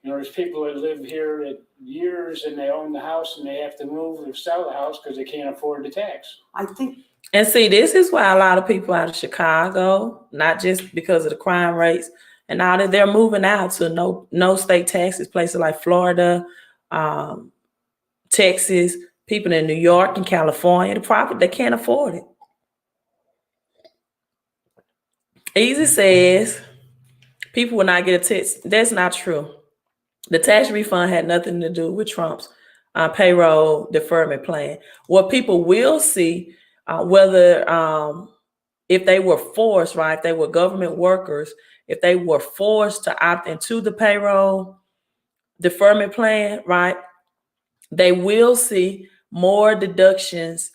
You know, there's people that live here at years and they own the house and they have to move or sell the house because they can't afford the tax. I think And see, this is why a lot of people out of Chicago, not just because of the crime rates, and now that they're moving out to no state taxes, places like Florida, um, Texas, people in New York and California, the property they can't afford it. Easy says people will not get a tax. That's not true. The tax refund had nothing to do with Trump's payroll deferment plan. What people will see, whether if they were forced, right, if they were government workers, if they were forced to opt into the payroll deferment plan, right, they will see more deductions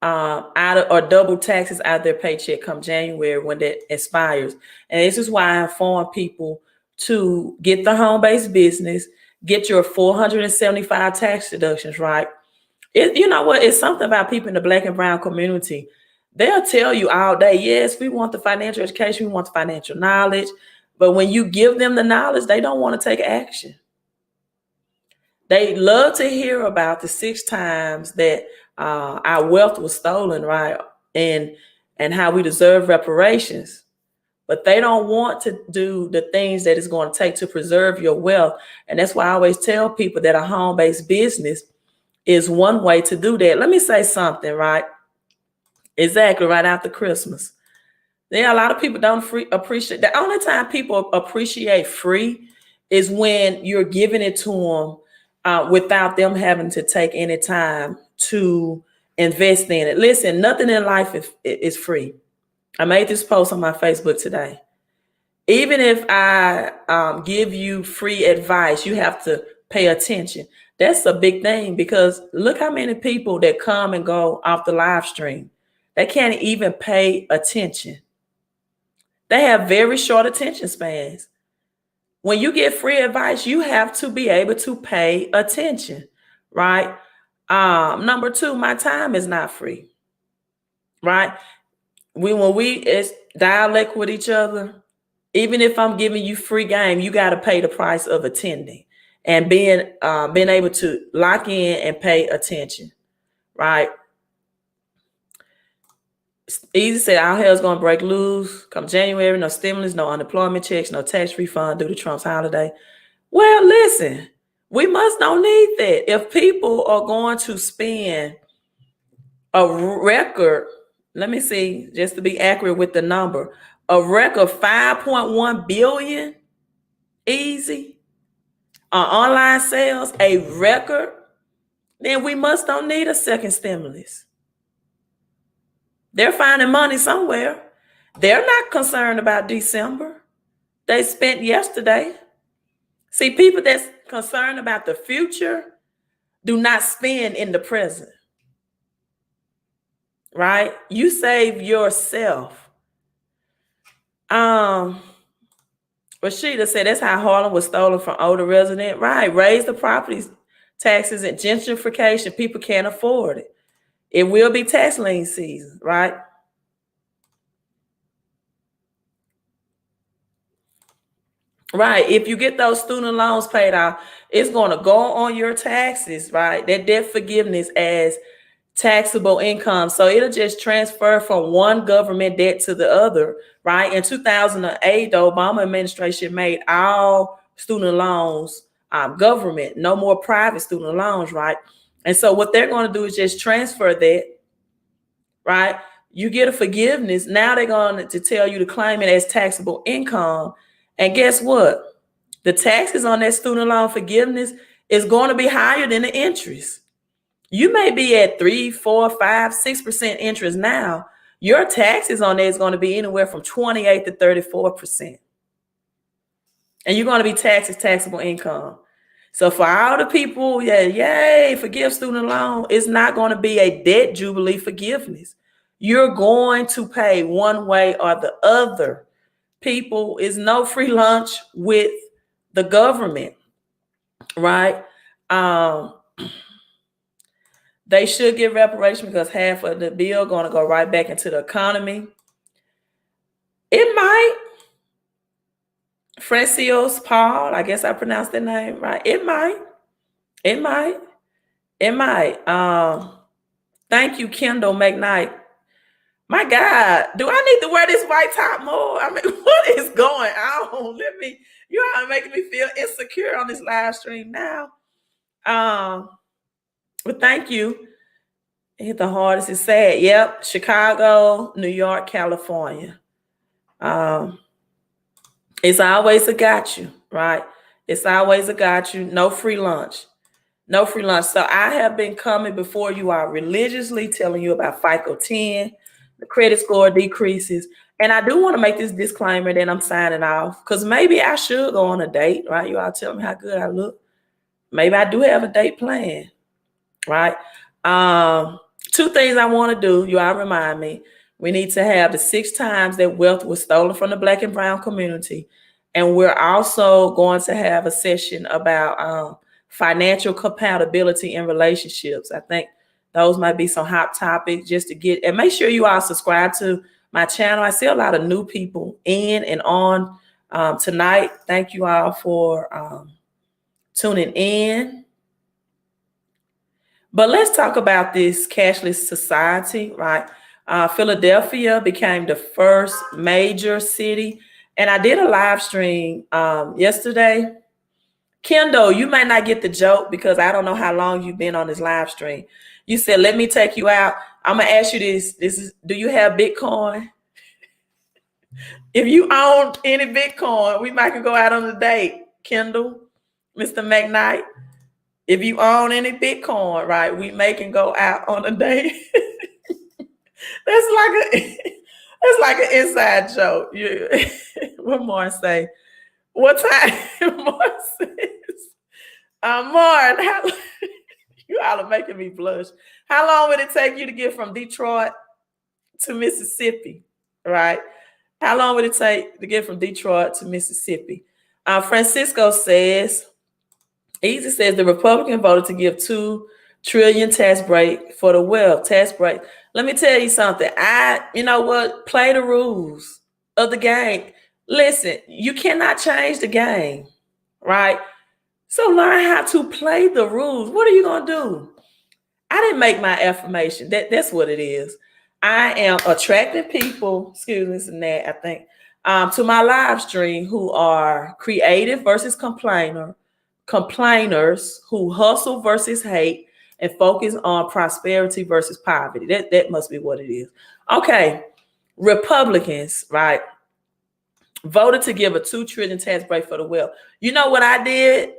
out of, or double taxes out of their paycheck come January when that expires. And this is why I inform people to get the home-based business, get your 475 tax deductions, right? You know what? It's something about people in the Black and brown community. They'll tell you all day, yes, we want the financial education, we want the financial knowledge. But when you give them the knowledge, they don't want to take action. They love to hear about the 6 times that our wealth was stolen, right? And how we deserve reparations. But they don't want to do the things that it's going to take to preserve your wealth. And that's why I always tell people that a home-based business is one way to do that. Let me say something, right? Exactly, right after Christmas. Yeah, a lot of people don't appreciate. The only time people appreciate free is when you're giving it to them without them having to take any time to invest in it. Listen, nothing in life is free. I made this post on my Facebook today. Even if I give you free advice, you have to pay attention. That's a big thing, because look how many people that come and go off the live stream. They can't even pay attention. They have very short attention spans. When you get free advice, you have to be able to pay attention, right? Number 2, my time is not free, right? When we dialect with each other, even if I'm giving you free game, you got to pay the price of attending and being able to lock in and pay attention, right? Easy said, our hell's going to break loose come January. No stimulus, no unemployment checks, no tax refund due to Trump's holiday. Well, listen, we don't need that. If people are going to spend a record, let me see, just to be accurate with the number, a record 5.1 billion easy on online sales, a record, then we don't need a second stimulus. They're finding money somewhere. They're not concerned about December. They spent yesterday. See, people that's concerned about the future do not spend in the present, right? You save yourself. Rashida said that's how Harlem was stolen from older residents. Right. Raise the property taxes and gentrification. People can't afford it. It will be tax lien season, right? Right. If you get those student loans paid off, it's going to go on your taxes, right? That debt forgiveness as taxable income. So it'll just transfer from one government debt to the other, right? In 2008, the Obama administration made all student loans government, no more private student loans, right? And so what they're going to do is just transfer that, right? You get a forgiveness. Now they're going to tell you to claim it as taxable income. And guess what? The taxes on that student loan forgiveness is going to be higher than the interest. You may be at 3, 4, 5, 6% interest now. Your taxes on that is going to be anywhere from 28 to 34%. And you're going to be taxed as taxable income. So for all the people, yay, forgive student loan, it's not going to be a debt jubilee forgiveness. You're going to pay one way or the other. People, is no free lunch with the government, right? They should get reparation because half of the bill going to go right back into the economy. It might. Fresios Paul, I guess I pronounced that name right. It might. Thank you, Kendall McKnight. My God, do I need to wear this white top more? I mean, what is going on? You are making me feel insecure on this live stream now. But thank you. Hit the hardest. It's sad. Yep. Chicago, New York, California. It's always a got you, right? It's always a got you. No free lunch. No free lunch. So I have been coming before you all religiously telling you about FICO 10, the credit score decreases. And I do want to make this disclaimer that I'm signing off because maybe I should go on a date, right? You all tell me how good I look. Maybe I do have a date planned, right? Two things I want to do. You all remind me. We need to have the 6 times that wealth was stolen from the Black and brown community. And we're also going to have a session about financial compatibility in relationships. I think those might be some hot topics just to get, and make sure you all subscribe to my channel. I see a lot of new people in and on tonight. Thank you all for tuning in. But let's talk about this cashless society, right? Philadelphia became the first major city. And I did a live stream yesterday. Kendall, you may not get the joke because I don't know how long you've been on this live stream. You said, let me take you out. I'm going to ask you this. Do you have Bitcoin? If you own any Bitcoin, we might could go out on a date. Kendall, Mr. McKnight. If you own any Bitcoin, right, we may can go out on a date. That's like an inside joke. What more say? What time? More says, Martin, you all are making me blush. How long would it take you to get from Detroit to Mississippi? Right? How long would it take to get from Detroit to Mississippi? Francisco says, Easy says the Republican voted to give $2 trillion tax break for the wealth tax break. Let me tell you something. You know what? Play the rules of the game. Listen, you cannot change the game, right? So learn how to play the rules. What are you gonna do? I didn't make my affirmation. That's what it is. I am attracting people, excuse me, Nat, I think, to my live stream who are creative versus complainers who hustle versus hate and focus on prosperity versus poverty. That must be what it is. Okay, Republicans, right, voted to give a $2 trillion tax break for the wealth. You know what I did,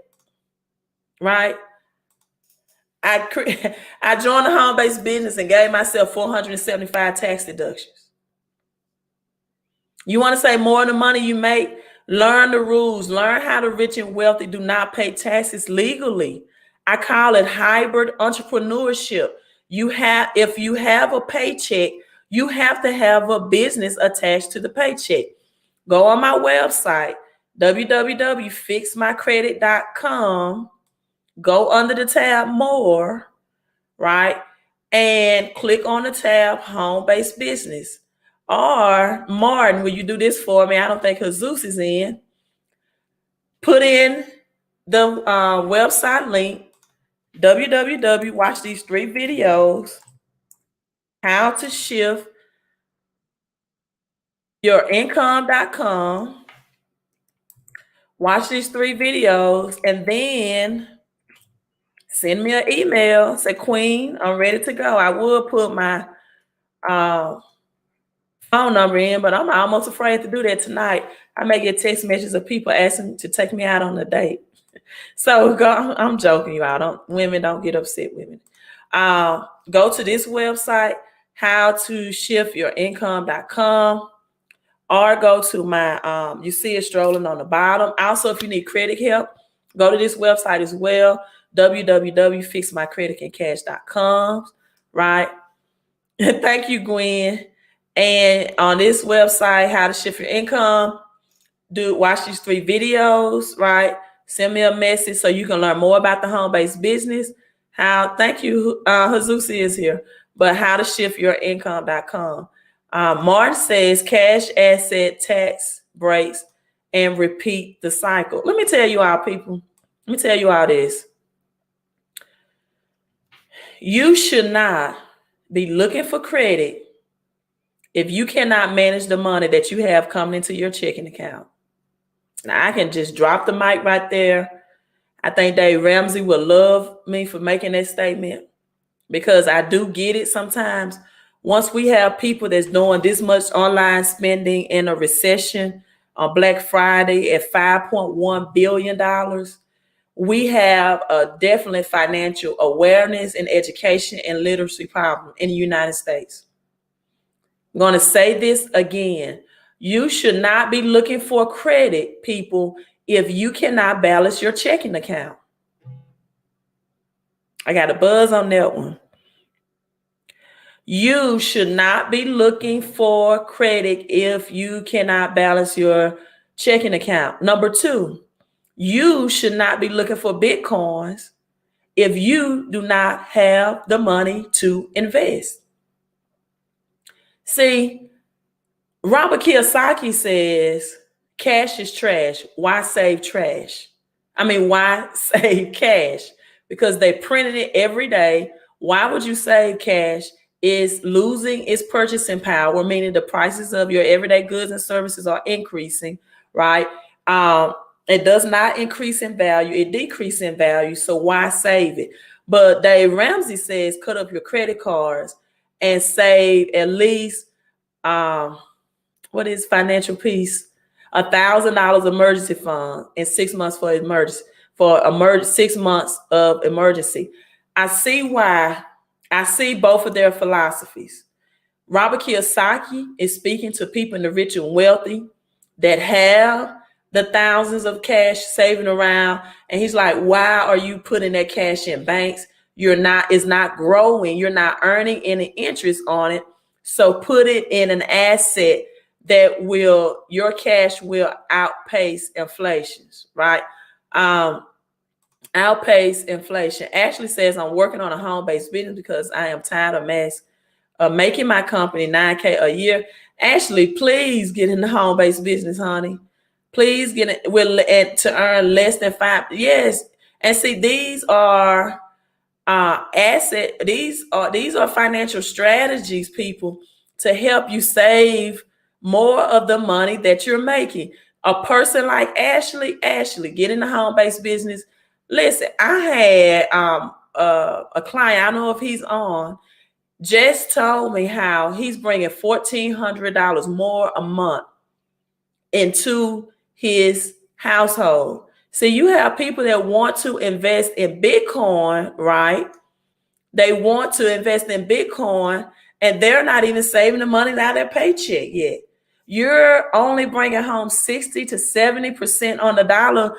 right? I joined the home-based business and gave myself 475 tax deductions. You want to say more of the money you make? Learn the rules. Learn how the rich and wealthy do not pay taxes legally. I call it hybrid entrepreneurship. If you have a paycheck, you have to have a business attached to the paycheck. Go on my website, www.fixmycredit.com. Go under the tab More, right? And click on the tab Home-Based Business. Or Martin, will you do this for me? I don't think Jesus is in. Put in the website link, watch these 3 videos, how to shift your income.com. Watch these 3 videos and then send me an email. Say, Queen, I'm ready to go. I would put my phone number in, but I'm almost afraid to do that tonight. I may get text messages of people asking to take me out on a date. So I'm joking, you out. Women don't get upset with me. Go to this website, howtoshiftyourincome.com, or go to my, you see it strolling on the bottom. Also, if you need credit help, go to this website as well, www.fixmycreditandcash.com, right? Thank you, Gwen. And on this website, how to shift your income, watch these 3 videos, right? Send me a message so you can learn more about the home-based business. Thank you, Jesus is here, but how to shift your income.com. Martin says cash asset tax breaks and repeat the cycle. Let me tell you all, people. Let me tell you all this. You should not be looking for credit if you cannot manage the money that you have coming into your checking account. Now I can just drop the mic right there. I think Dave Ramsey will love me for making that statement, because I do get it sometimes. Once we have people that's doing this much online spending in a recession on Black Friday at $5.1 billion, we have a definitely financial awareness and education and literacy problem in the United States. I'm going to say this again. You should not be looking for credit, people, if you cannot balance your checking account. I got a buzz on that one. You should not be looking for credit if you cannot balance your checking account. Number two, you should not be looking for Bitcoins if you do not have the money to invest. See, Robert Kiyosaki says, cash is trash. Why save trash? Why save cash? Because they printed it every day. Why would you save cash? Is losing its purchasing power, meaning the prices of your everyday goods and services are increasing, right? It does not increase in value, it decreases in value. So why save it? But Dave Ramsey says, cut up your credit cards and save at least, what is financial peace? $1,000 emergency fund in 6 months for emergency, 6 months of emergency. I see both of their philosophies. Robert Kiyosaki is speaking to people in the rich and wealthy that have the thousands of cash saving around. And he's like, why are you putting that cash in banks? It's not growing. You're not earning any interest on it. So put it in an asset that your cash will outpace inflations, right? Outpace inflation. Ashley says, I'm working on a home-based business because I am tired of making my company $9,000 a year. Ashley, please get in the home-based business, honey. Please get it to earn less than $5. Yes. And see, these are these are financial strategies, people, to help you save more of the money that you're making. A person like Ashley, get in the home-based business. Listen, I had a client, I don't know if he's on, just told me how he's bringing $1,400 more a month into his household. So you have people that want to invest in Bitcoin, right? They want to invest in Bitcoin and they're not even saving the money out of their paycheck yet. You're only bringing home 60 to 70% on the dollar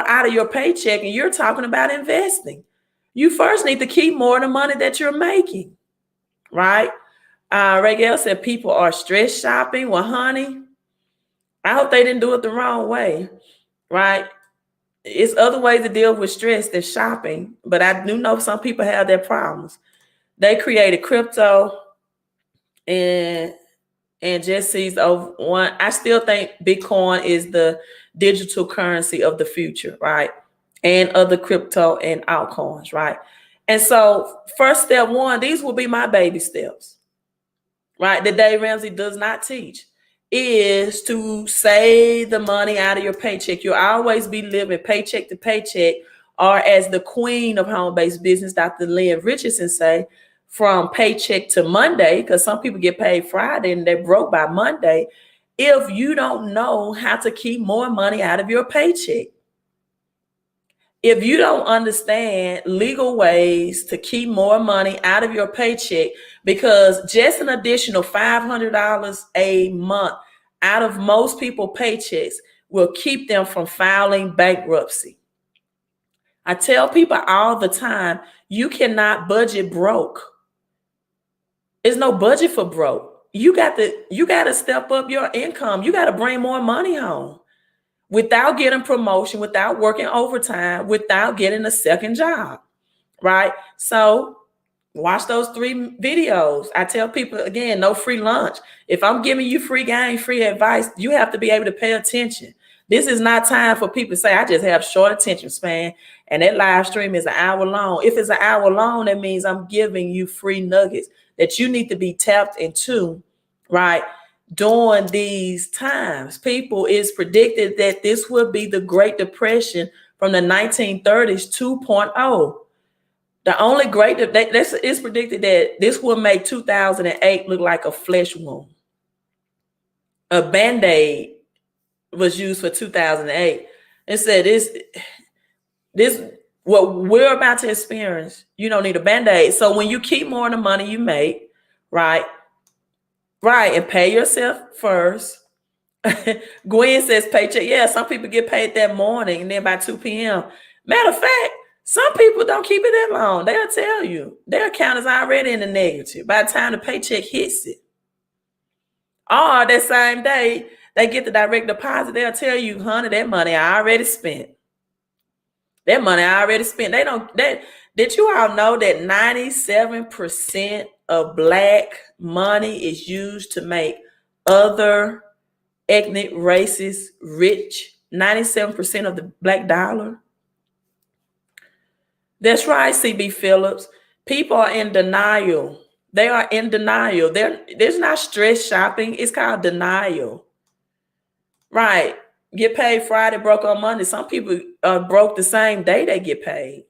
out of your paycheck, and you're talking about investing. You first need to keep more of the money that you're making, right? Raquel said people are stress shopping. Well, honey, I hope they didn't do it the wrong way, right? It's other ways to deal with stress than shopping, but I do know some people have their problems. They created crypto and just sees over one. I still think Bitcoin is the digital currency of the future, right? And other crypto and altcoins, right? And so first step one, these will be my baby steps, right? That Dave Ramsey does not teach, is to save the money out of your paycheck. You'll always be living paycheck to paycheck, or as the queen of home-based business, Dr. Lynn Richardson say, from paycheck to Monday, because some people get paid Friday and they're broke by Monday. If you don't know how to keep more money out of your paycheck, if you don't understand legal ways to keep more money out of your paycheck, because just an additional $500 a month out of most people's paychecks will keep them from filing bankruptcy. I tell people all the time, you cannot budget broke. There's no budget for broke. You got to step up your income. You got to bring more money home without getting promotion, without working overtime, without getting a second job, right? So watch those 3 videos. I tell people, again, no free lunch. If I'm giving you free game, free advice, you have to be able to pay attention. This is not time for people to say, I just have short attention span and that live stream is an hour long. If it's an hour long, that means I'm giving you free nuggets. that you need to be tapped into, right? During these times, people is predicted that this will be the Great Depression from the 1930s 2.0. The only it's predicted that this will make 2008 look like a flesh wound. A Band-Aid was used for 2008. It said this what we're about to experience, you don't need a Band-Aid. So when you keep more of the money you make, right, and pay yourself first. Gwen says paycheck. Yeah, some people get paid that morning and then by 2 p.m. Matter of fact, some people don't keep it that long. They'll tell you their account is already in the negative by the time the paycheck hits it. Or that same day, they get the direct deposit. They'll tell you, honey, that money I already spent. That money I already spent. Did you all know that 97% of Black money is used to make other ethnic races rich? 97% of the Black dollar. That's right, CB Phillips. People are in denial. They are in denial. There's not stress shopping. It's called denial. Right. Get paid Friday, broke on Monday. Some people broke the same day they get paid.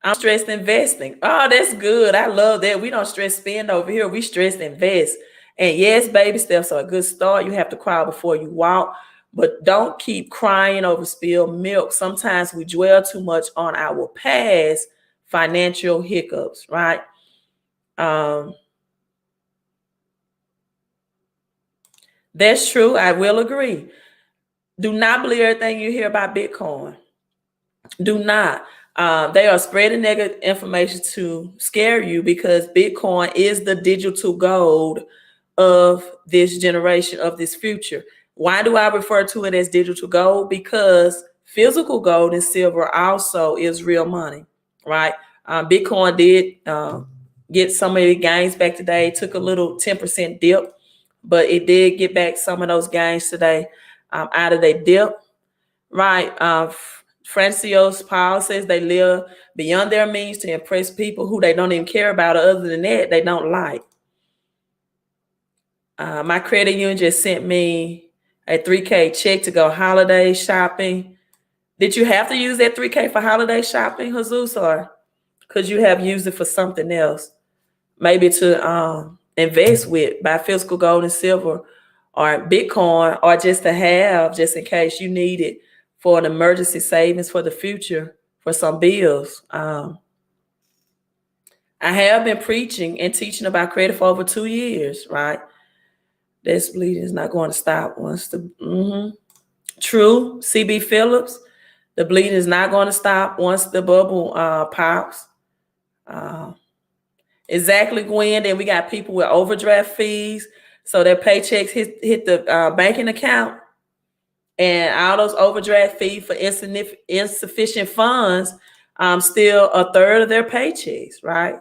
I'm stressed investing. Oh, that's good. I love that. We don't stress spend over here. We stress invest. And yes, baby steps are a good start. You have to crawl before you walk. But don't keep crying over spilled milk. Sometimes we dwell too much on our past financial hiccups, right? That's true. I will agree. Do not believe everything you hear about Bitcoin. Do not. They are spreading negative information to scare you because Bitcoin is the digital gold of this generation, of this future. Why do I refer to it as digital gold? Because physical gold and silver also is real money, right? Bitcoin did get some of the gains back today. It took a little 10% dip, but it did get back some of those gains today out of their dip, right? Francios Paul says they live beyond their means to impress people who they don't even care about, or other than that, they don't like. My credit union just sent me a $3K check to go holiday shopping. Did you have to use that $3K for holiday shopping, Jesus, or could you have used it for something else? Maybe to invest with, buy physical gold and silver or Bitcoin, or just to have, just in case you need it for an emergency savings for the future, for some bills. I have been preaching and teaching about credit for over 2 years, right? This bleeding is not going to stop once the True, CB Phillips. The bleeding is not going to stop once the bubble pops. Exactly, Gwen. Then we got people with overdraft fees, so their paychecks hit the banking account, and all those overdraft fees for insufficient funds, still a third of their paychecks, right?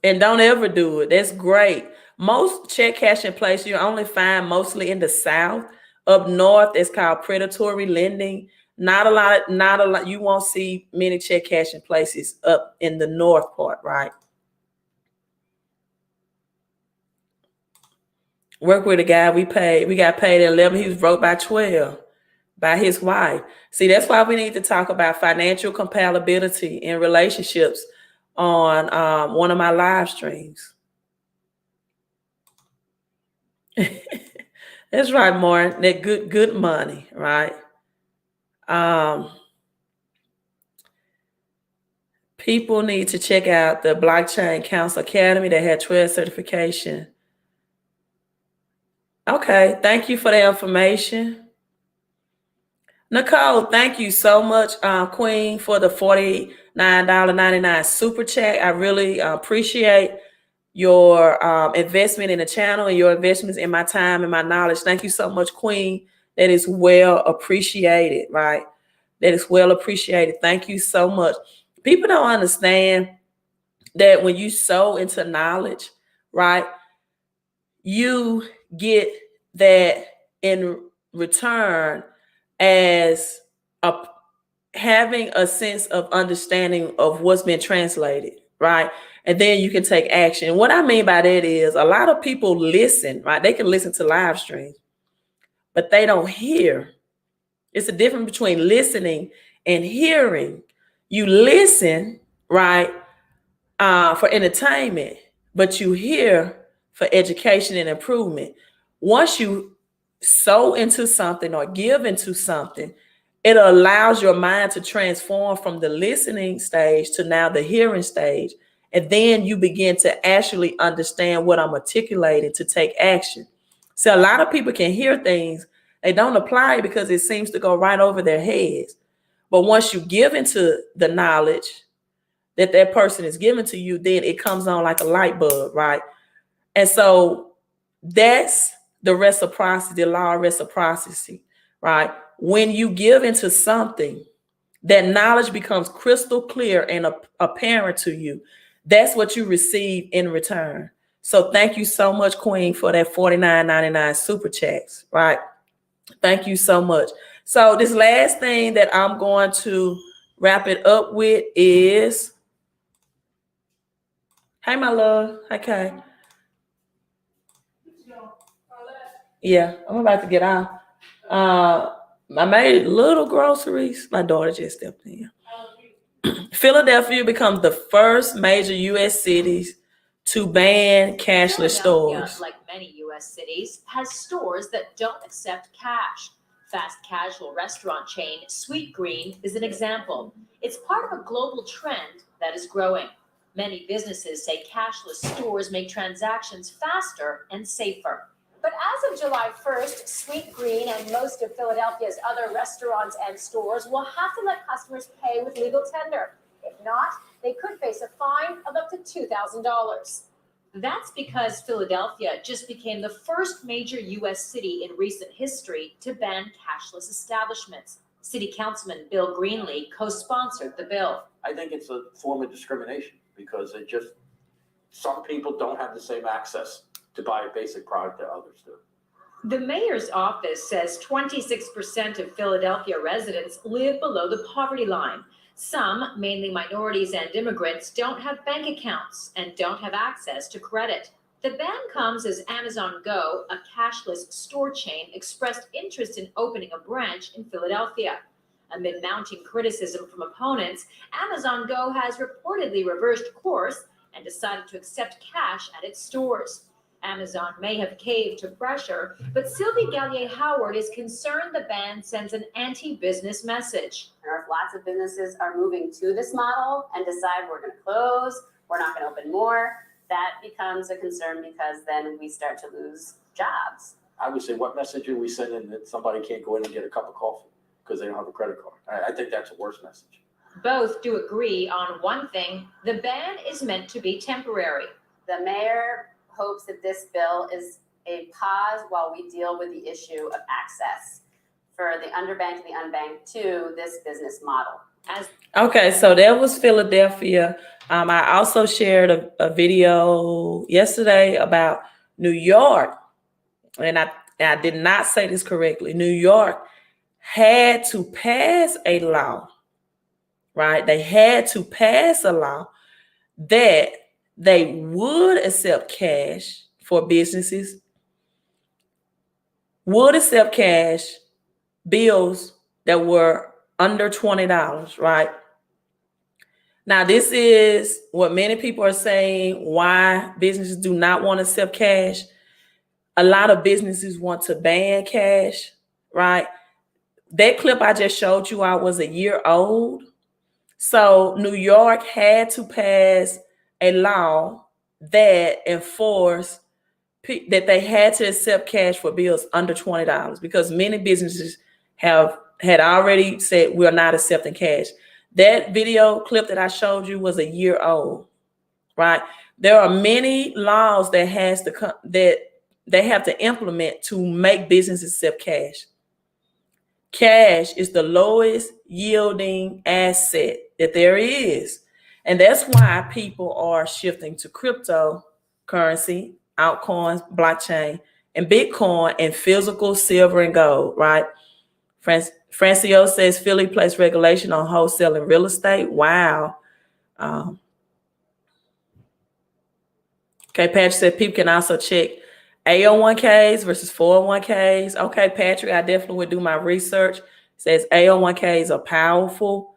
And don't ever do it. That's great. Most check cash in place you only find mostly in the South. Up north, it's called predatory lending. Not a lot. You won't see many check cash in places up in the north part, right? Work with a guy we got paid at 11. He was broke by 12 by his wife. See, that's why we need to talk about financial compatibility in relationships on one of my live streams. That's right, Martin. That good money, right? People need to check out the Blockchain Council Academy. They had 12 certification. Okay, thank you for the information. Nicole, thank you so much, Queen, for the $49.99 super chat. I really appreciate your investment in the channel and your investments in my time and my knowledge. Thank you so much, Queen. That is well appreciated, right? That is well appreciated. Thank you so much. People don't understand that when you sow into knowledge, right, you get that in return as having a sense of understanding of what's been translated, right? And then you can take action. What I mean by that is a lot of people listen, right? They can listen to live streams, but they don't hear. It's a difference between listening and hearing. You listen, right, for entertainment, but you hear for education and improvement. Once you sow into something or give into something, it allows your mind to transform from the listening stage to now the hearing stage. And then you begin to actually understand what I'm articulating to take action. So a lot of people can hear things, they don't apply it because it seems to go right over their heads. But once you give into the knowledge that that person is giving to you, then it comes on like a light bulb, right? And so that's the reciprocity, the law of reciprocity, right? When you give into something, that knowledge becomes crystal clear and apparent to you. That's what you receive in return. So thank you so much, Queen, for that $49.99 super chats, right? Thank you so much. So this last thing that I'm going to wrap it up with is, hey, my love. Okay. Yeah, I'm about to get out. I made little groceries. My daughter just stepped in. Philadelphia becomes the first major U.S. cities to ban cashless Philadelphia, stores. like many U.S. cities, has stores that don't accept cash. Fast casual restaurant chain Sweet Green is an example. It's part of a global trend that is growing. Many businesses say cashless stores make transactions faster and safer. But as of July 1st, Sweet Green and most of Philadelphia's other restaurants and stores will have to let customers pay with legal tender. If not, they could face a fine of up to $2,000. That's because Philadelphia just became the first major U.S. city in recent history to ban cashless establishments. City Councilman Bill Greenlee co-sponsored the bill. I think it's a form of discrimination because some people don't have the same access to buy a basic product that others do. The mayor's office says 26% of Philadelphia residents live below the poverty line. Some, mainly minorities and immigrants, don't have bank accounts and don't have access to credit. The ban comes as Amazon Go, a cashless store chain, expressed interest in opening a branch in Philadelphia. Amid mounting criticism from opponents, Amazon Go has reportedly reversed course and decided to accept cash at its stores. Amazon may have caved to pressure, but Sylvie Gallier-Howard is concerned the ban sends an anti-business message. Or if lots of businesses are moving to this model and decide we're going to close, we're not going to open more, that becomes a concern because then we start to lose jobs. I would say, what message are we sending that somebody can't go in and get a cup of coffee because they don't have a credit card? I think that's a worse message. Both do agree on one thing: the ban is meant to be temporary. The mayor hopes that this bill is a pause while we deal with the issue of access for the underbanked and the unbanked to this business model. Okay, so that was Philadelphia. I also shared a video yesterday about New York, and I did not say this correctly. New York had to pass a law, right? They had to pass a law that they would accept cash for businesses, would accept cash bills that were under $20, right? Now, this is what many people are saying why businesses do not want to accept cash. A lot of businesses want to ban cash, right? That clip I just showed you was a year old. So New York had to pass a law that enforced that they had to accept cash for bills under $20 because many businesses had already said we're not accepting cash. That video clip that I showed you was a year old, right? There are many laws that they have to implement to make businesses accept cash. Cash is the lowest yielding asset that there is. And that's why people are shifting to cryptocurrency, altcoins, blockchain, and Bitcoin, and physical silver and gold, right? Francio says Philly placed regulation on wholesaling real estate. Wow. Okay, Patrick said people can also check AO1Ks versus 401Ks. Okay, Patrick, I definitely would do my research. Says AO1Ks are powerful.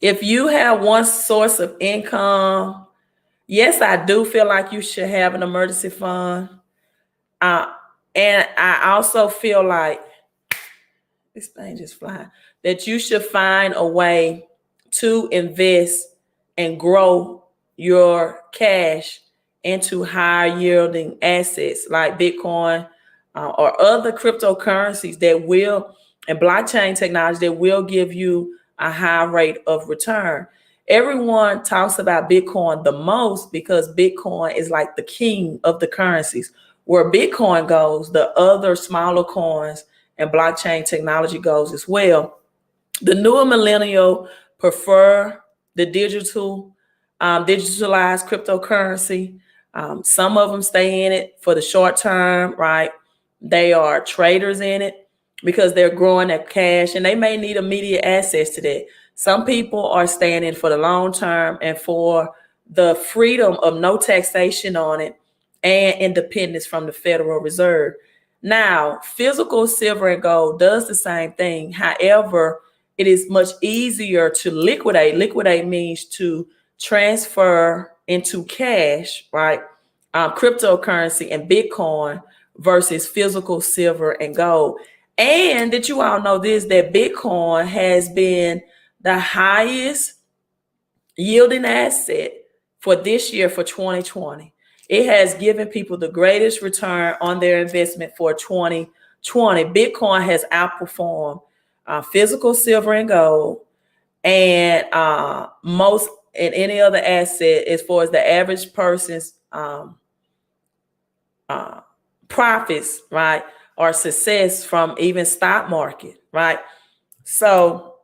If you have one source of income, yes, I do feel like you should have an emergency fund. And I also feel like this thing just flying, that you should find a way to invest and grow your cash into higher yielding assets like Bitcoin or other cryptocurrencies that will, and blockchain technology that will give you a high rate of return. Everyone talks about Bitcoin the most because Bitcoin is like the king of the currencies. Where Bitcoin goes, the other smaller coins and blockchain technology goes as well. The newer millennial prefer the digitalized cryptocurrency. Some of them stay in it for the short term, right? They are traders in it because they're growing their cash and they may need immediate access to that. Some people are staying in for the long term and for the freedom of no taxation on it and independence from the Federal Reserve. Now, physical silver and gold does the same thing. However, it is much easier to liquidate. Liquidate means to transfer into cash, right? Cryptocurrency and Bitcoin versus physical silver and gold. And did you all know this, that Bitcoin has been the highest yielding asset for this year, for 2020. It has given people the greatest return on their investment for 2020. Bitcoin has outperformed physical silver and gold and most in any other asset as far as the average person's profits, right, or success from even stock market, right? So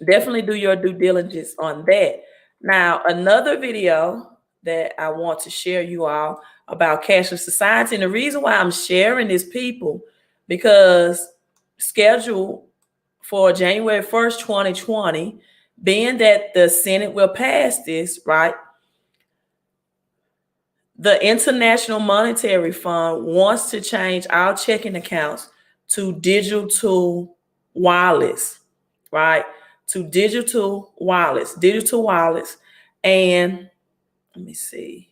definitely do your due diligence on that. Now, another video that I want to share you all about cashless society. And the reason why I'm sharing this, people, because scheduled for January 1st, 2020, being that the Senate will pass this, right? The International Monetary Fund wants to change our checking accounts to digital wallets, right? To digital wallets. And let me see.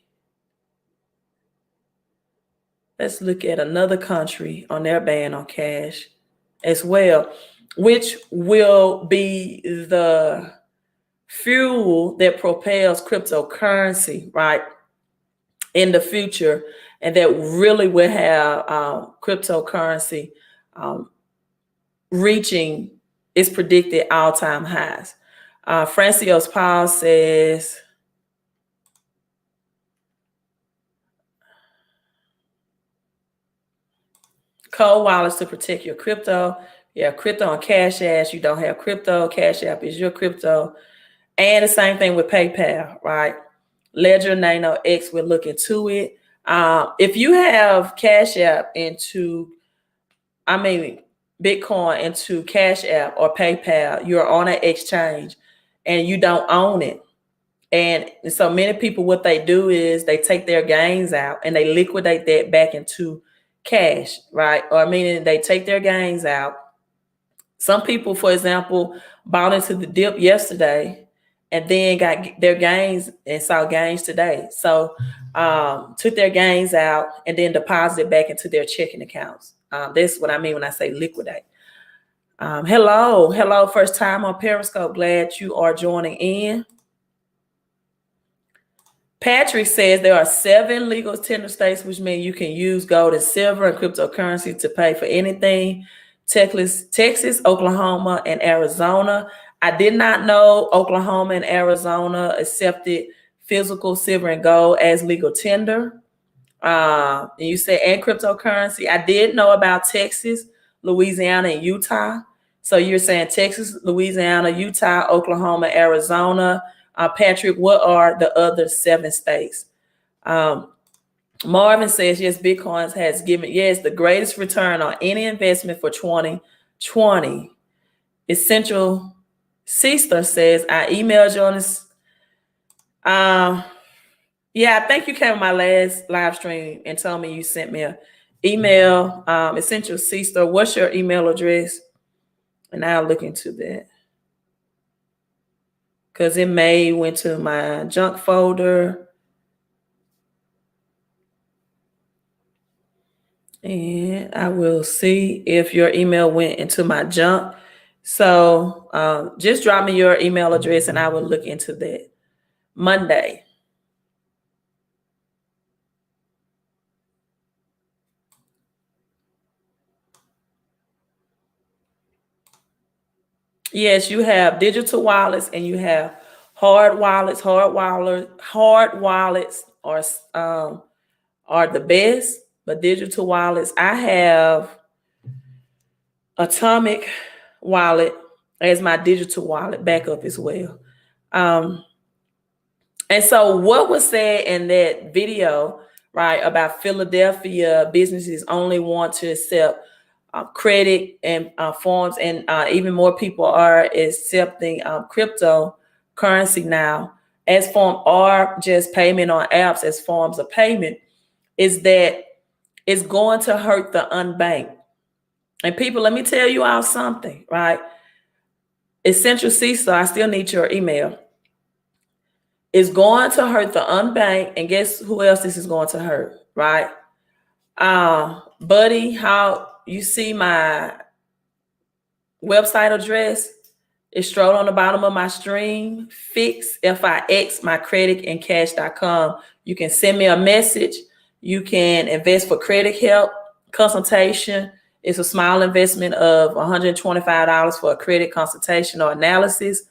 Let's look at another country on their ban on cash as well, which will be the fuel that propels cryptocurrency, right, in the future, and that really will have cryptocurrency reaching its predicted all-time highs. Francios Paul says, cold wallets to protect your crypto. Yeah, crypto and Cash App. You don't have crypto, Cash App is your crypto. And the same thing with PayPal, right? Ledger, Nano, X, we're looking to it. If you have Cash App Bitcoin into Cash App or PayPal, you're on an exchange and you don't own it. And so many people, what they do is they take their gains out and they liquidate that back into cash, right? Or meaning they take their gains out. Some people, for example, bought into the dip yesterday and then got their gains and saw gains today. So took their gains out and then deposited back into their checking accounts. That's what I mean when I say liquidate. Hello, first time on Periscope. Glad you are joining in. Patrick says there are 7 legal tender states, which means you can use gold and silver and cryptocurrency to pay for anything. Texas, Oklahoma, and Arizona. I did not know Oklahoma and Arizona accepted physical silver and gold as legal tender. And you said and cryptocurrency. I did know about Texas, Louisiana, and Utah. So you're saying Texas, Louisiana, Utah, Oklahoma, Arizona. Patrick, what are the other 7 states? Marvin says, yes, Bitcoin has given, yes, the greatest return on any investment for 2020. Essential Sister says, I emailed you on this. Yeah, I think you came on my last live stream and told me you sent me an email. Essential Sister, what's your email address? And I'll look into that. Because it may went to my junk folder. And I will see if your email went into my junk. So just drop me your email address and I will look into that Monday. Yes, you have digital wallets and you have hard wallets. Hard wallets are the best, but digital wallets. I have Atomic wallet as my digital wallet backup as well. And so what was said in that video, right, about Philadelphia businesses only want to accept credit and forms, and even more people are accepting cryptocurrency now as form or just payment on apps as forms of payment, is that it's going to hurt the unbanked. And people, let me tell you all something, right? Essential C, so I still need your email. It's going to hurt the unbanked, and guess who else this is going to hurt, right? Buddy, how you see my website address is straight on the bottom of my stream, Fix, F-I-X, my credit and cash.com. You can send me a message. You can invest for credit help, consultation. It's a small investment of $125 for a credit consultation or analysis.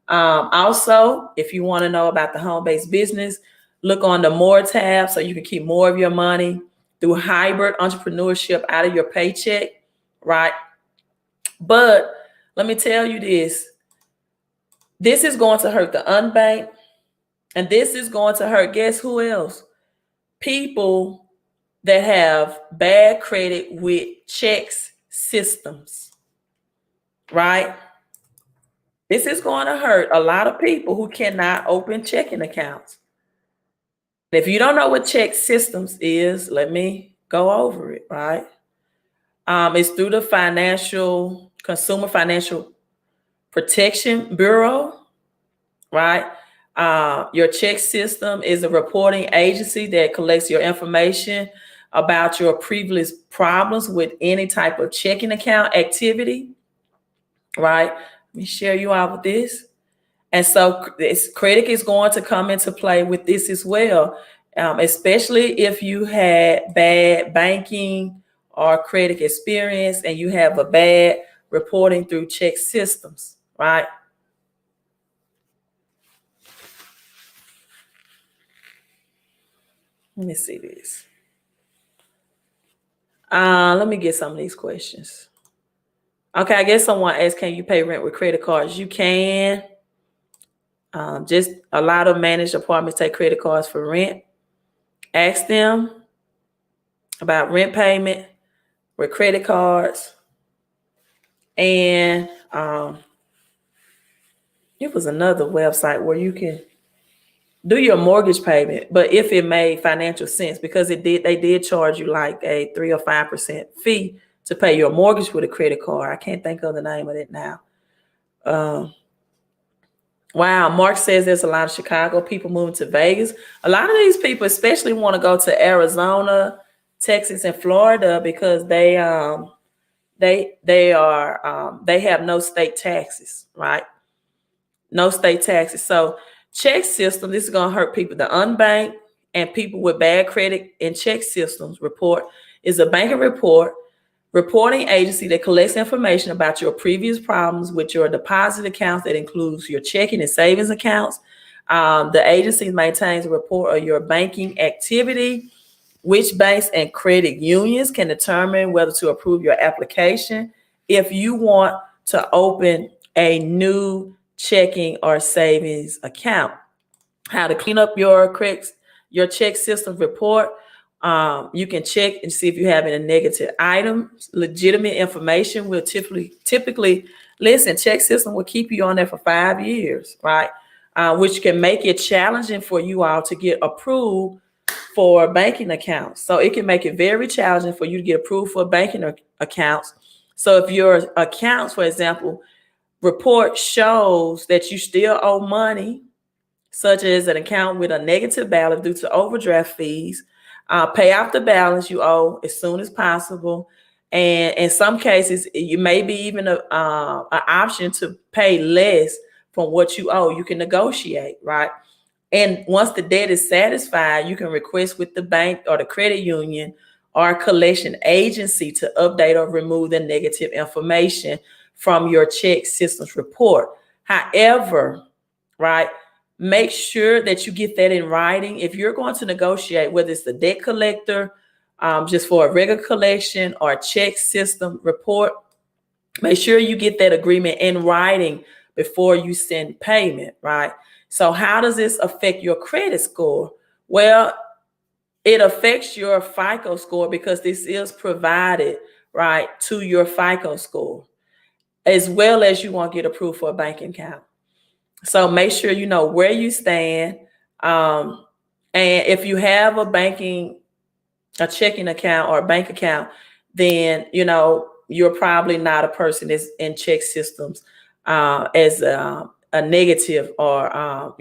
Also, if you want to know about the home-based business, look on the More tab so you can keep more of your money through hybrid entrepreneurship out of your paycheck, right? But let me tell you this. This is going to hurt the unbanked, and this is going to hurt, guess who else? People that have bad credit with checks systems, right? This is going to hurt a lot of people who cannot open checking accounts. If you don't know what check systems is, let me go over it, right? It's through the Consumer Financial Protection Bureau, right? Your check system is a reporting agency that collects your information about your previous problems with any type of checking account activity, right? Let me share you out with this. And so this credit is going to come into play with this as well, especially if you had bad banking or credit experience and you have a bad reporting through check systems, right? Let me see this. Let me get some of these questions. Okay, I guess someone asked, can you pay rent with credit cards? You can. Just a lot of managed apartments take credit cards for rent. Ask them about rent payment with credit cards. And it was another website where you can do your mortgage payment, but if it made financial sense, because they did charge you like a 3 or 5% fee to pay your mortgage with a credit card. I can't think of the name of it now. Wow, Mark says there's a lot of Chicago people moving to Vegas. A lot of these people especially want to go to Arizona, Texas, and Florida because they have no state taxes, right? No state taxes. So check system, this is going to hurt people. The unbanked and people with bad credit and check systems report is a banking reporting agency that collects information about your previous problems with your deposit accounts that includes your checking and savings accounts. The agency maintains a report of your banking activity, which banks and credit unions can determine whether to approve your application if you want to open a new checking or savings account. How to clean up your check system report. You can check and see if you have any negative items. Legitimate information will typically listen. Check system will keep you on there for 5 years, right? Which can make it challenging for you all to get approved for banking accounts. So it can make it very challenging for you to get approved for banking accounts. So if your accounts, for example, report shows that you still owe money, such as an account with a negative balance due to overdraft fees, pay off the balance you owe as soon as possible. And in some cases, you may be even an option to pay less from what you owe. You can negotiate, right? And once the debt is satisfied, you can request with the bank or the credit union or collection agency to update or remove the negative information from your check systems report. However, right, make sure that you get that in writing. If you're going to negotiate, whether it's the debt collector, just for a regular collection or a check system report, make sure you get that agreement in writing before you send payment, right? So how does this affect your credit score? Well, it affects your FICO score because this is provided, right, to your FICO score, as well as you won't get approved for a bank account. So make sure you know where you stand. And if you have a checking account or a bank account, then, you're probably not a person that's in check systems as a negative or,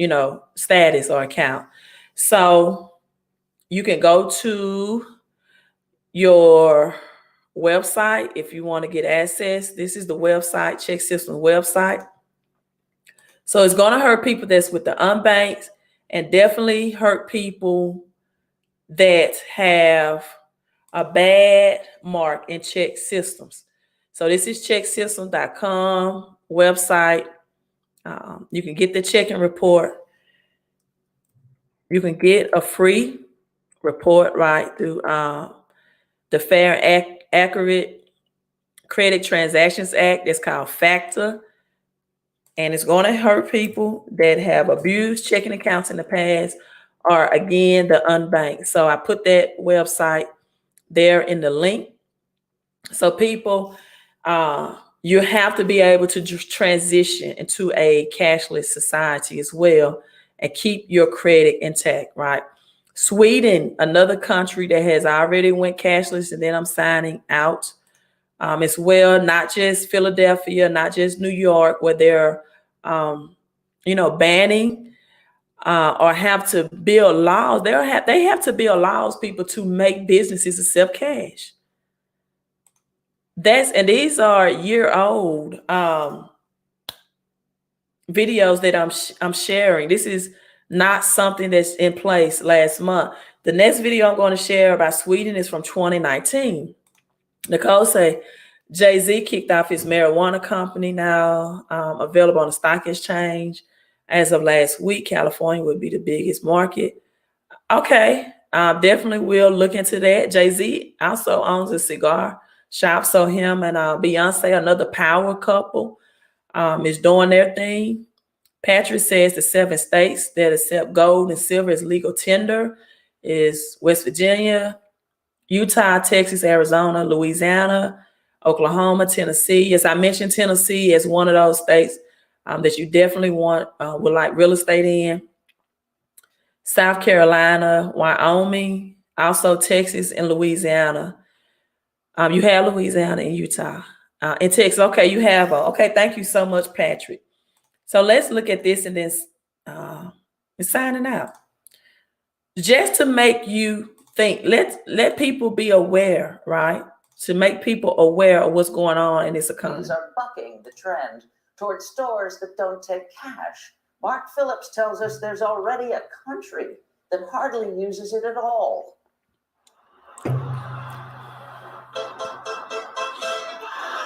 status or account. So you can go to your website if you want to get access. This is the website, check system website. So it's going to hurt people that's with the unbanked and definitely hurt people that have a bad mark in check systems. So this is checksystem.com website. You can get the checking report. You can get a free report, right, through the Fair and Accurate Credit Transactions Act. It's called FACTA. And it's going to hurt people that have abused checking accounts in the past or, again, the unbanked. So I put that website there in the link. So people, you have to be able to transition into a cashless society as well and keep your credit intact, right? Sweden, another country that has already went cashless, and then I'm signing out as well, not just Philadelphia, not just New York, where they're, banning or have to build laws. They have to build laws, people, to make businesses accept cash. And these are year-old videos that I'm sharing. This is not something that's in place last month. The next video I'm going to share about Sweden is from 2019. Nicole say Jay-Z kicked off his marijuana company now, available on the stock exchange. As of last week, California would be the biggest market. Okay, definitely will look into that. Jay-Z also owns a cigar shop, so him and Beyonce, another power couple, is doing their thing. Patrick says the 7 states that accept gold and silver as legal tender is West Virginia, Utah, Texas, Arizona, Louisiana, Oklahoma, Tennessee. Yes, I mentioned Tennessee as one of those states that you definitely would like real estate in. South Carolina, Wyoming, also Texas and Louisiana. You have Louisiana and Utah. In Texas, okay, you have, okay, thank you so much, Patrick. So let's look at this and then signing out. Just to make you think, let people be aware, right? To make people aware of what's going on in this economy. These are bucking the trend towards stores that don't take cash. Mark Phillips tells us there's already a country that hardly uses it at all.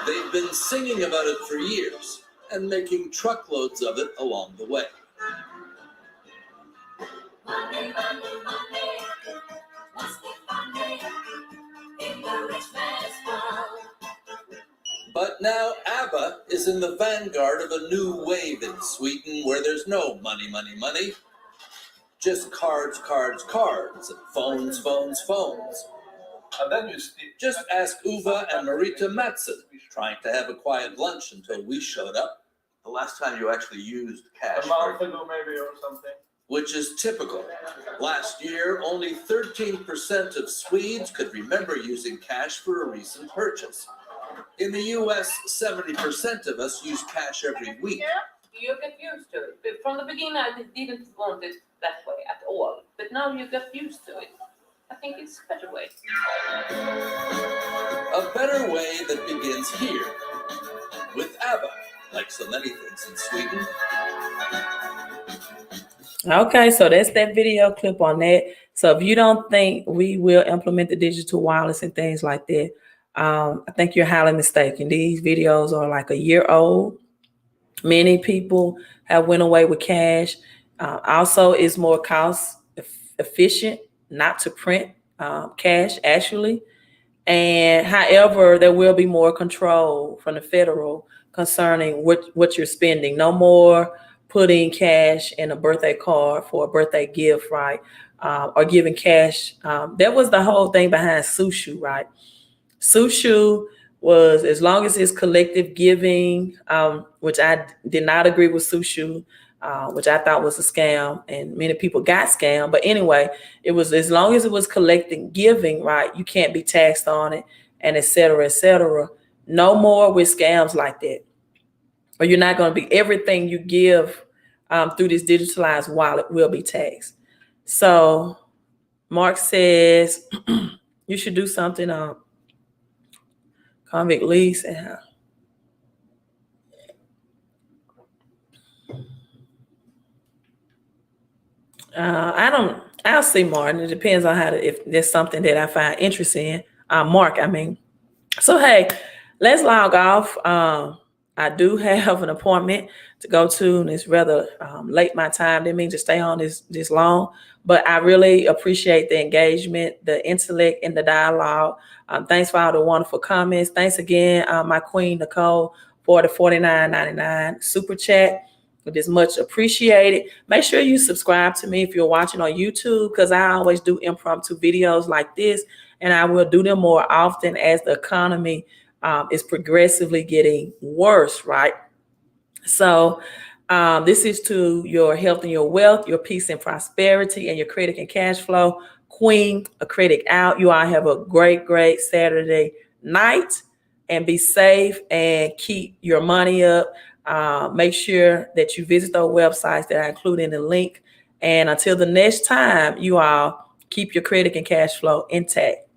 They've been singing about it for years and making truckloads of it along the way. Money, money, money. Must be money in the rich man's world. But now ABBA is in the vanguard of a new wave in Sweden where there's no money, money, money. Just cards, cards, cards, and phones, phones, phones. And then you see. Just ask Uva and Marita Matson, trying to have a quiet lunch until we showed up. The last time you actually used cash. A month ago maybe or something. Which is typical. Last year, only 13% of Swedes could remember using cash for a recent purchase. In the US, 70% of us use cash every week. You get used to it. But from the beginning, I didn't want it that way at all. But now you get used to it. I think it's a better way. A better way that begins here, with ABBA, like so many things in Sweden. Okay, so that's that video clip on that. So if you don't think we will implement the digital wallets and things like that, I think you're highly mistaken. These videos are like a year old. Many people have went away with cash. Also, it's more cost efficient not to print cash actually. And however, there will be more control from the federal concerning what you're spending. No more putting cash in a birthday card for a birthday gift, right? Or giving cash. That was the whole thing behind Sushu, right? Sushu was, as long as it's collective giving, which I did not agree with Sushu, which I thought was a scam, and many people got scammed. But anyway, it was, as long as it was collecting giving, right? You can't be taxed on it, and et cetera, et cetera. No more with scams like that. Or you're not going to be, everything you give through this digitalized wallet will be taxed. So Mark says you should do something on convict lease and how. I'll see, Martin. It depends on how to, if there's something that I find interesting. Mark, I mean. So, hey, let's log off. I do have an appointment to go to, and it's rather late my time. Didn't mean to stay on this long, but I really appreciate the engagement, the intellect, and the dialogue. Thanks for all the wonderful comments. Thanks again, my queen, Nicole, for the $49.99 super chat. It is much appreciated. Make sure you subscribe to me if you're watching on YouTube, because I always do impromptu videos like this, and I will do them more often as the economy is progressively getting worse, right? So this is to your health and your wealth, your peace and prosperity, and your credit and cash flow. Queen, a critic out. You all have a great, great Saturday night, and be safe and keep your money up. Make sure that you visit those websites that I include in the link. And until the next time, you all keep your credit and cash flow intact.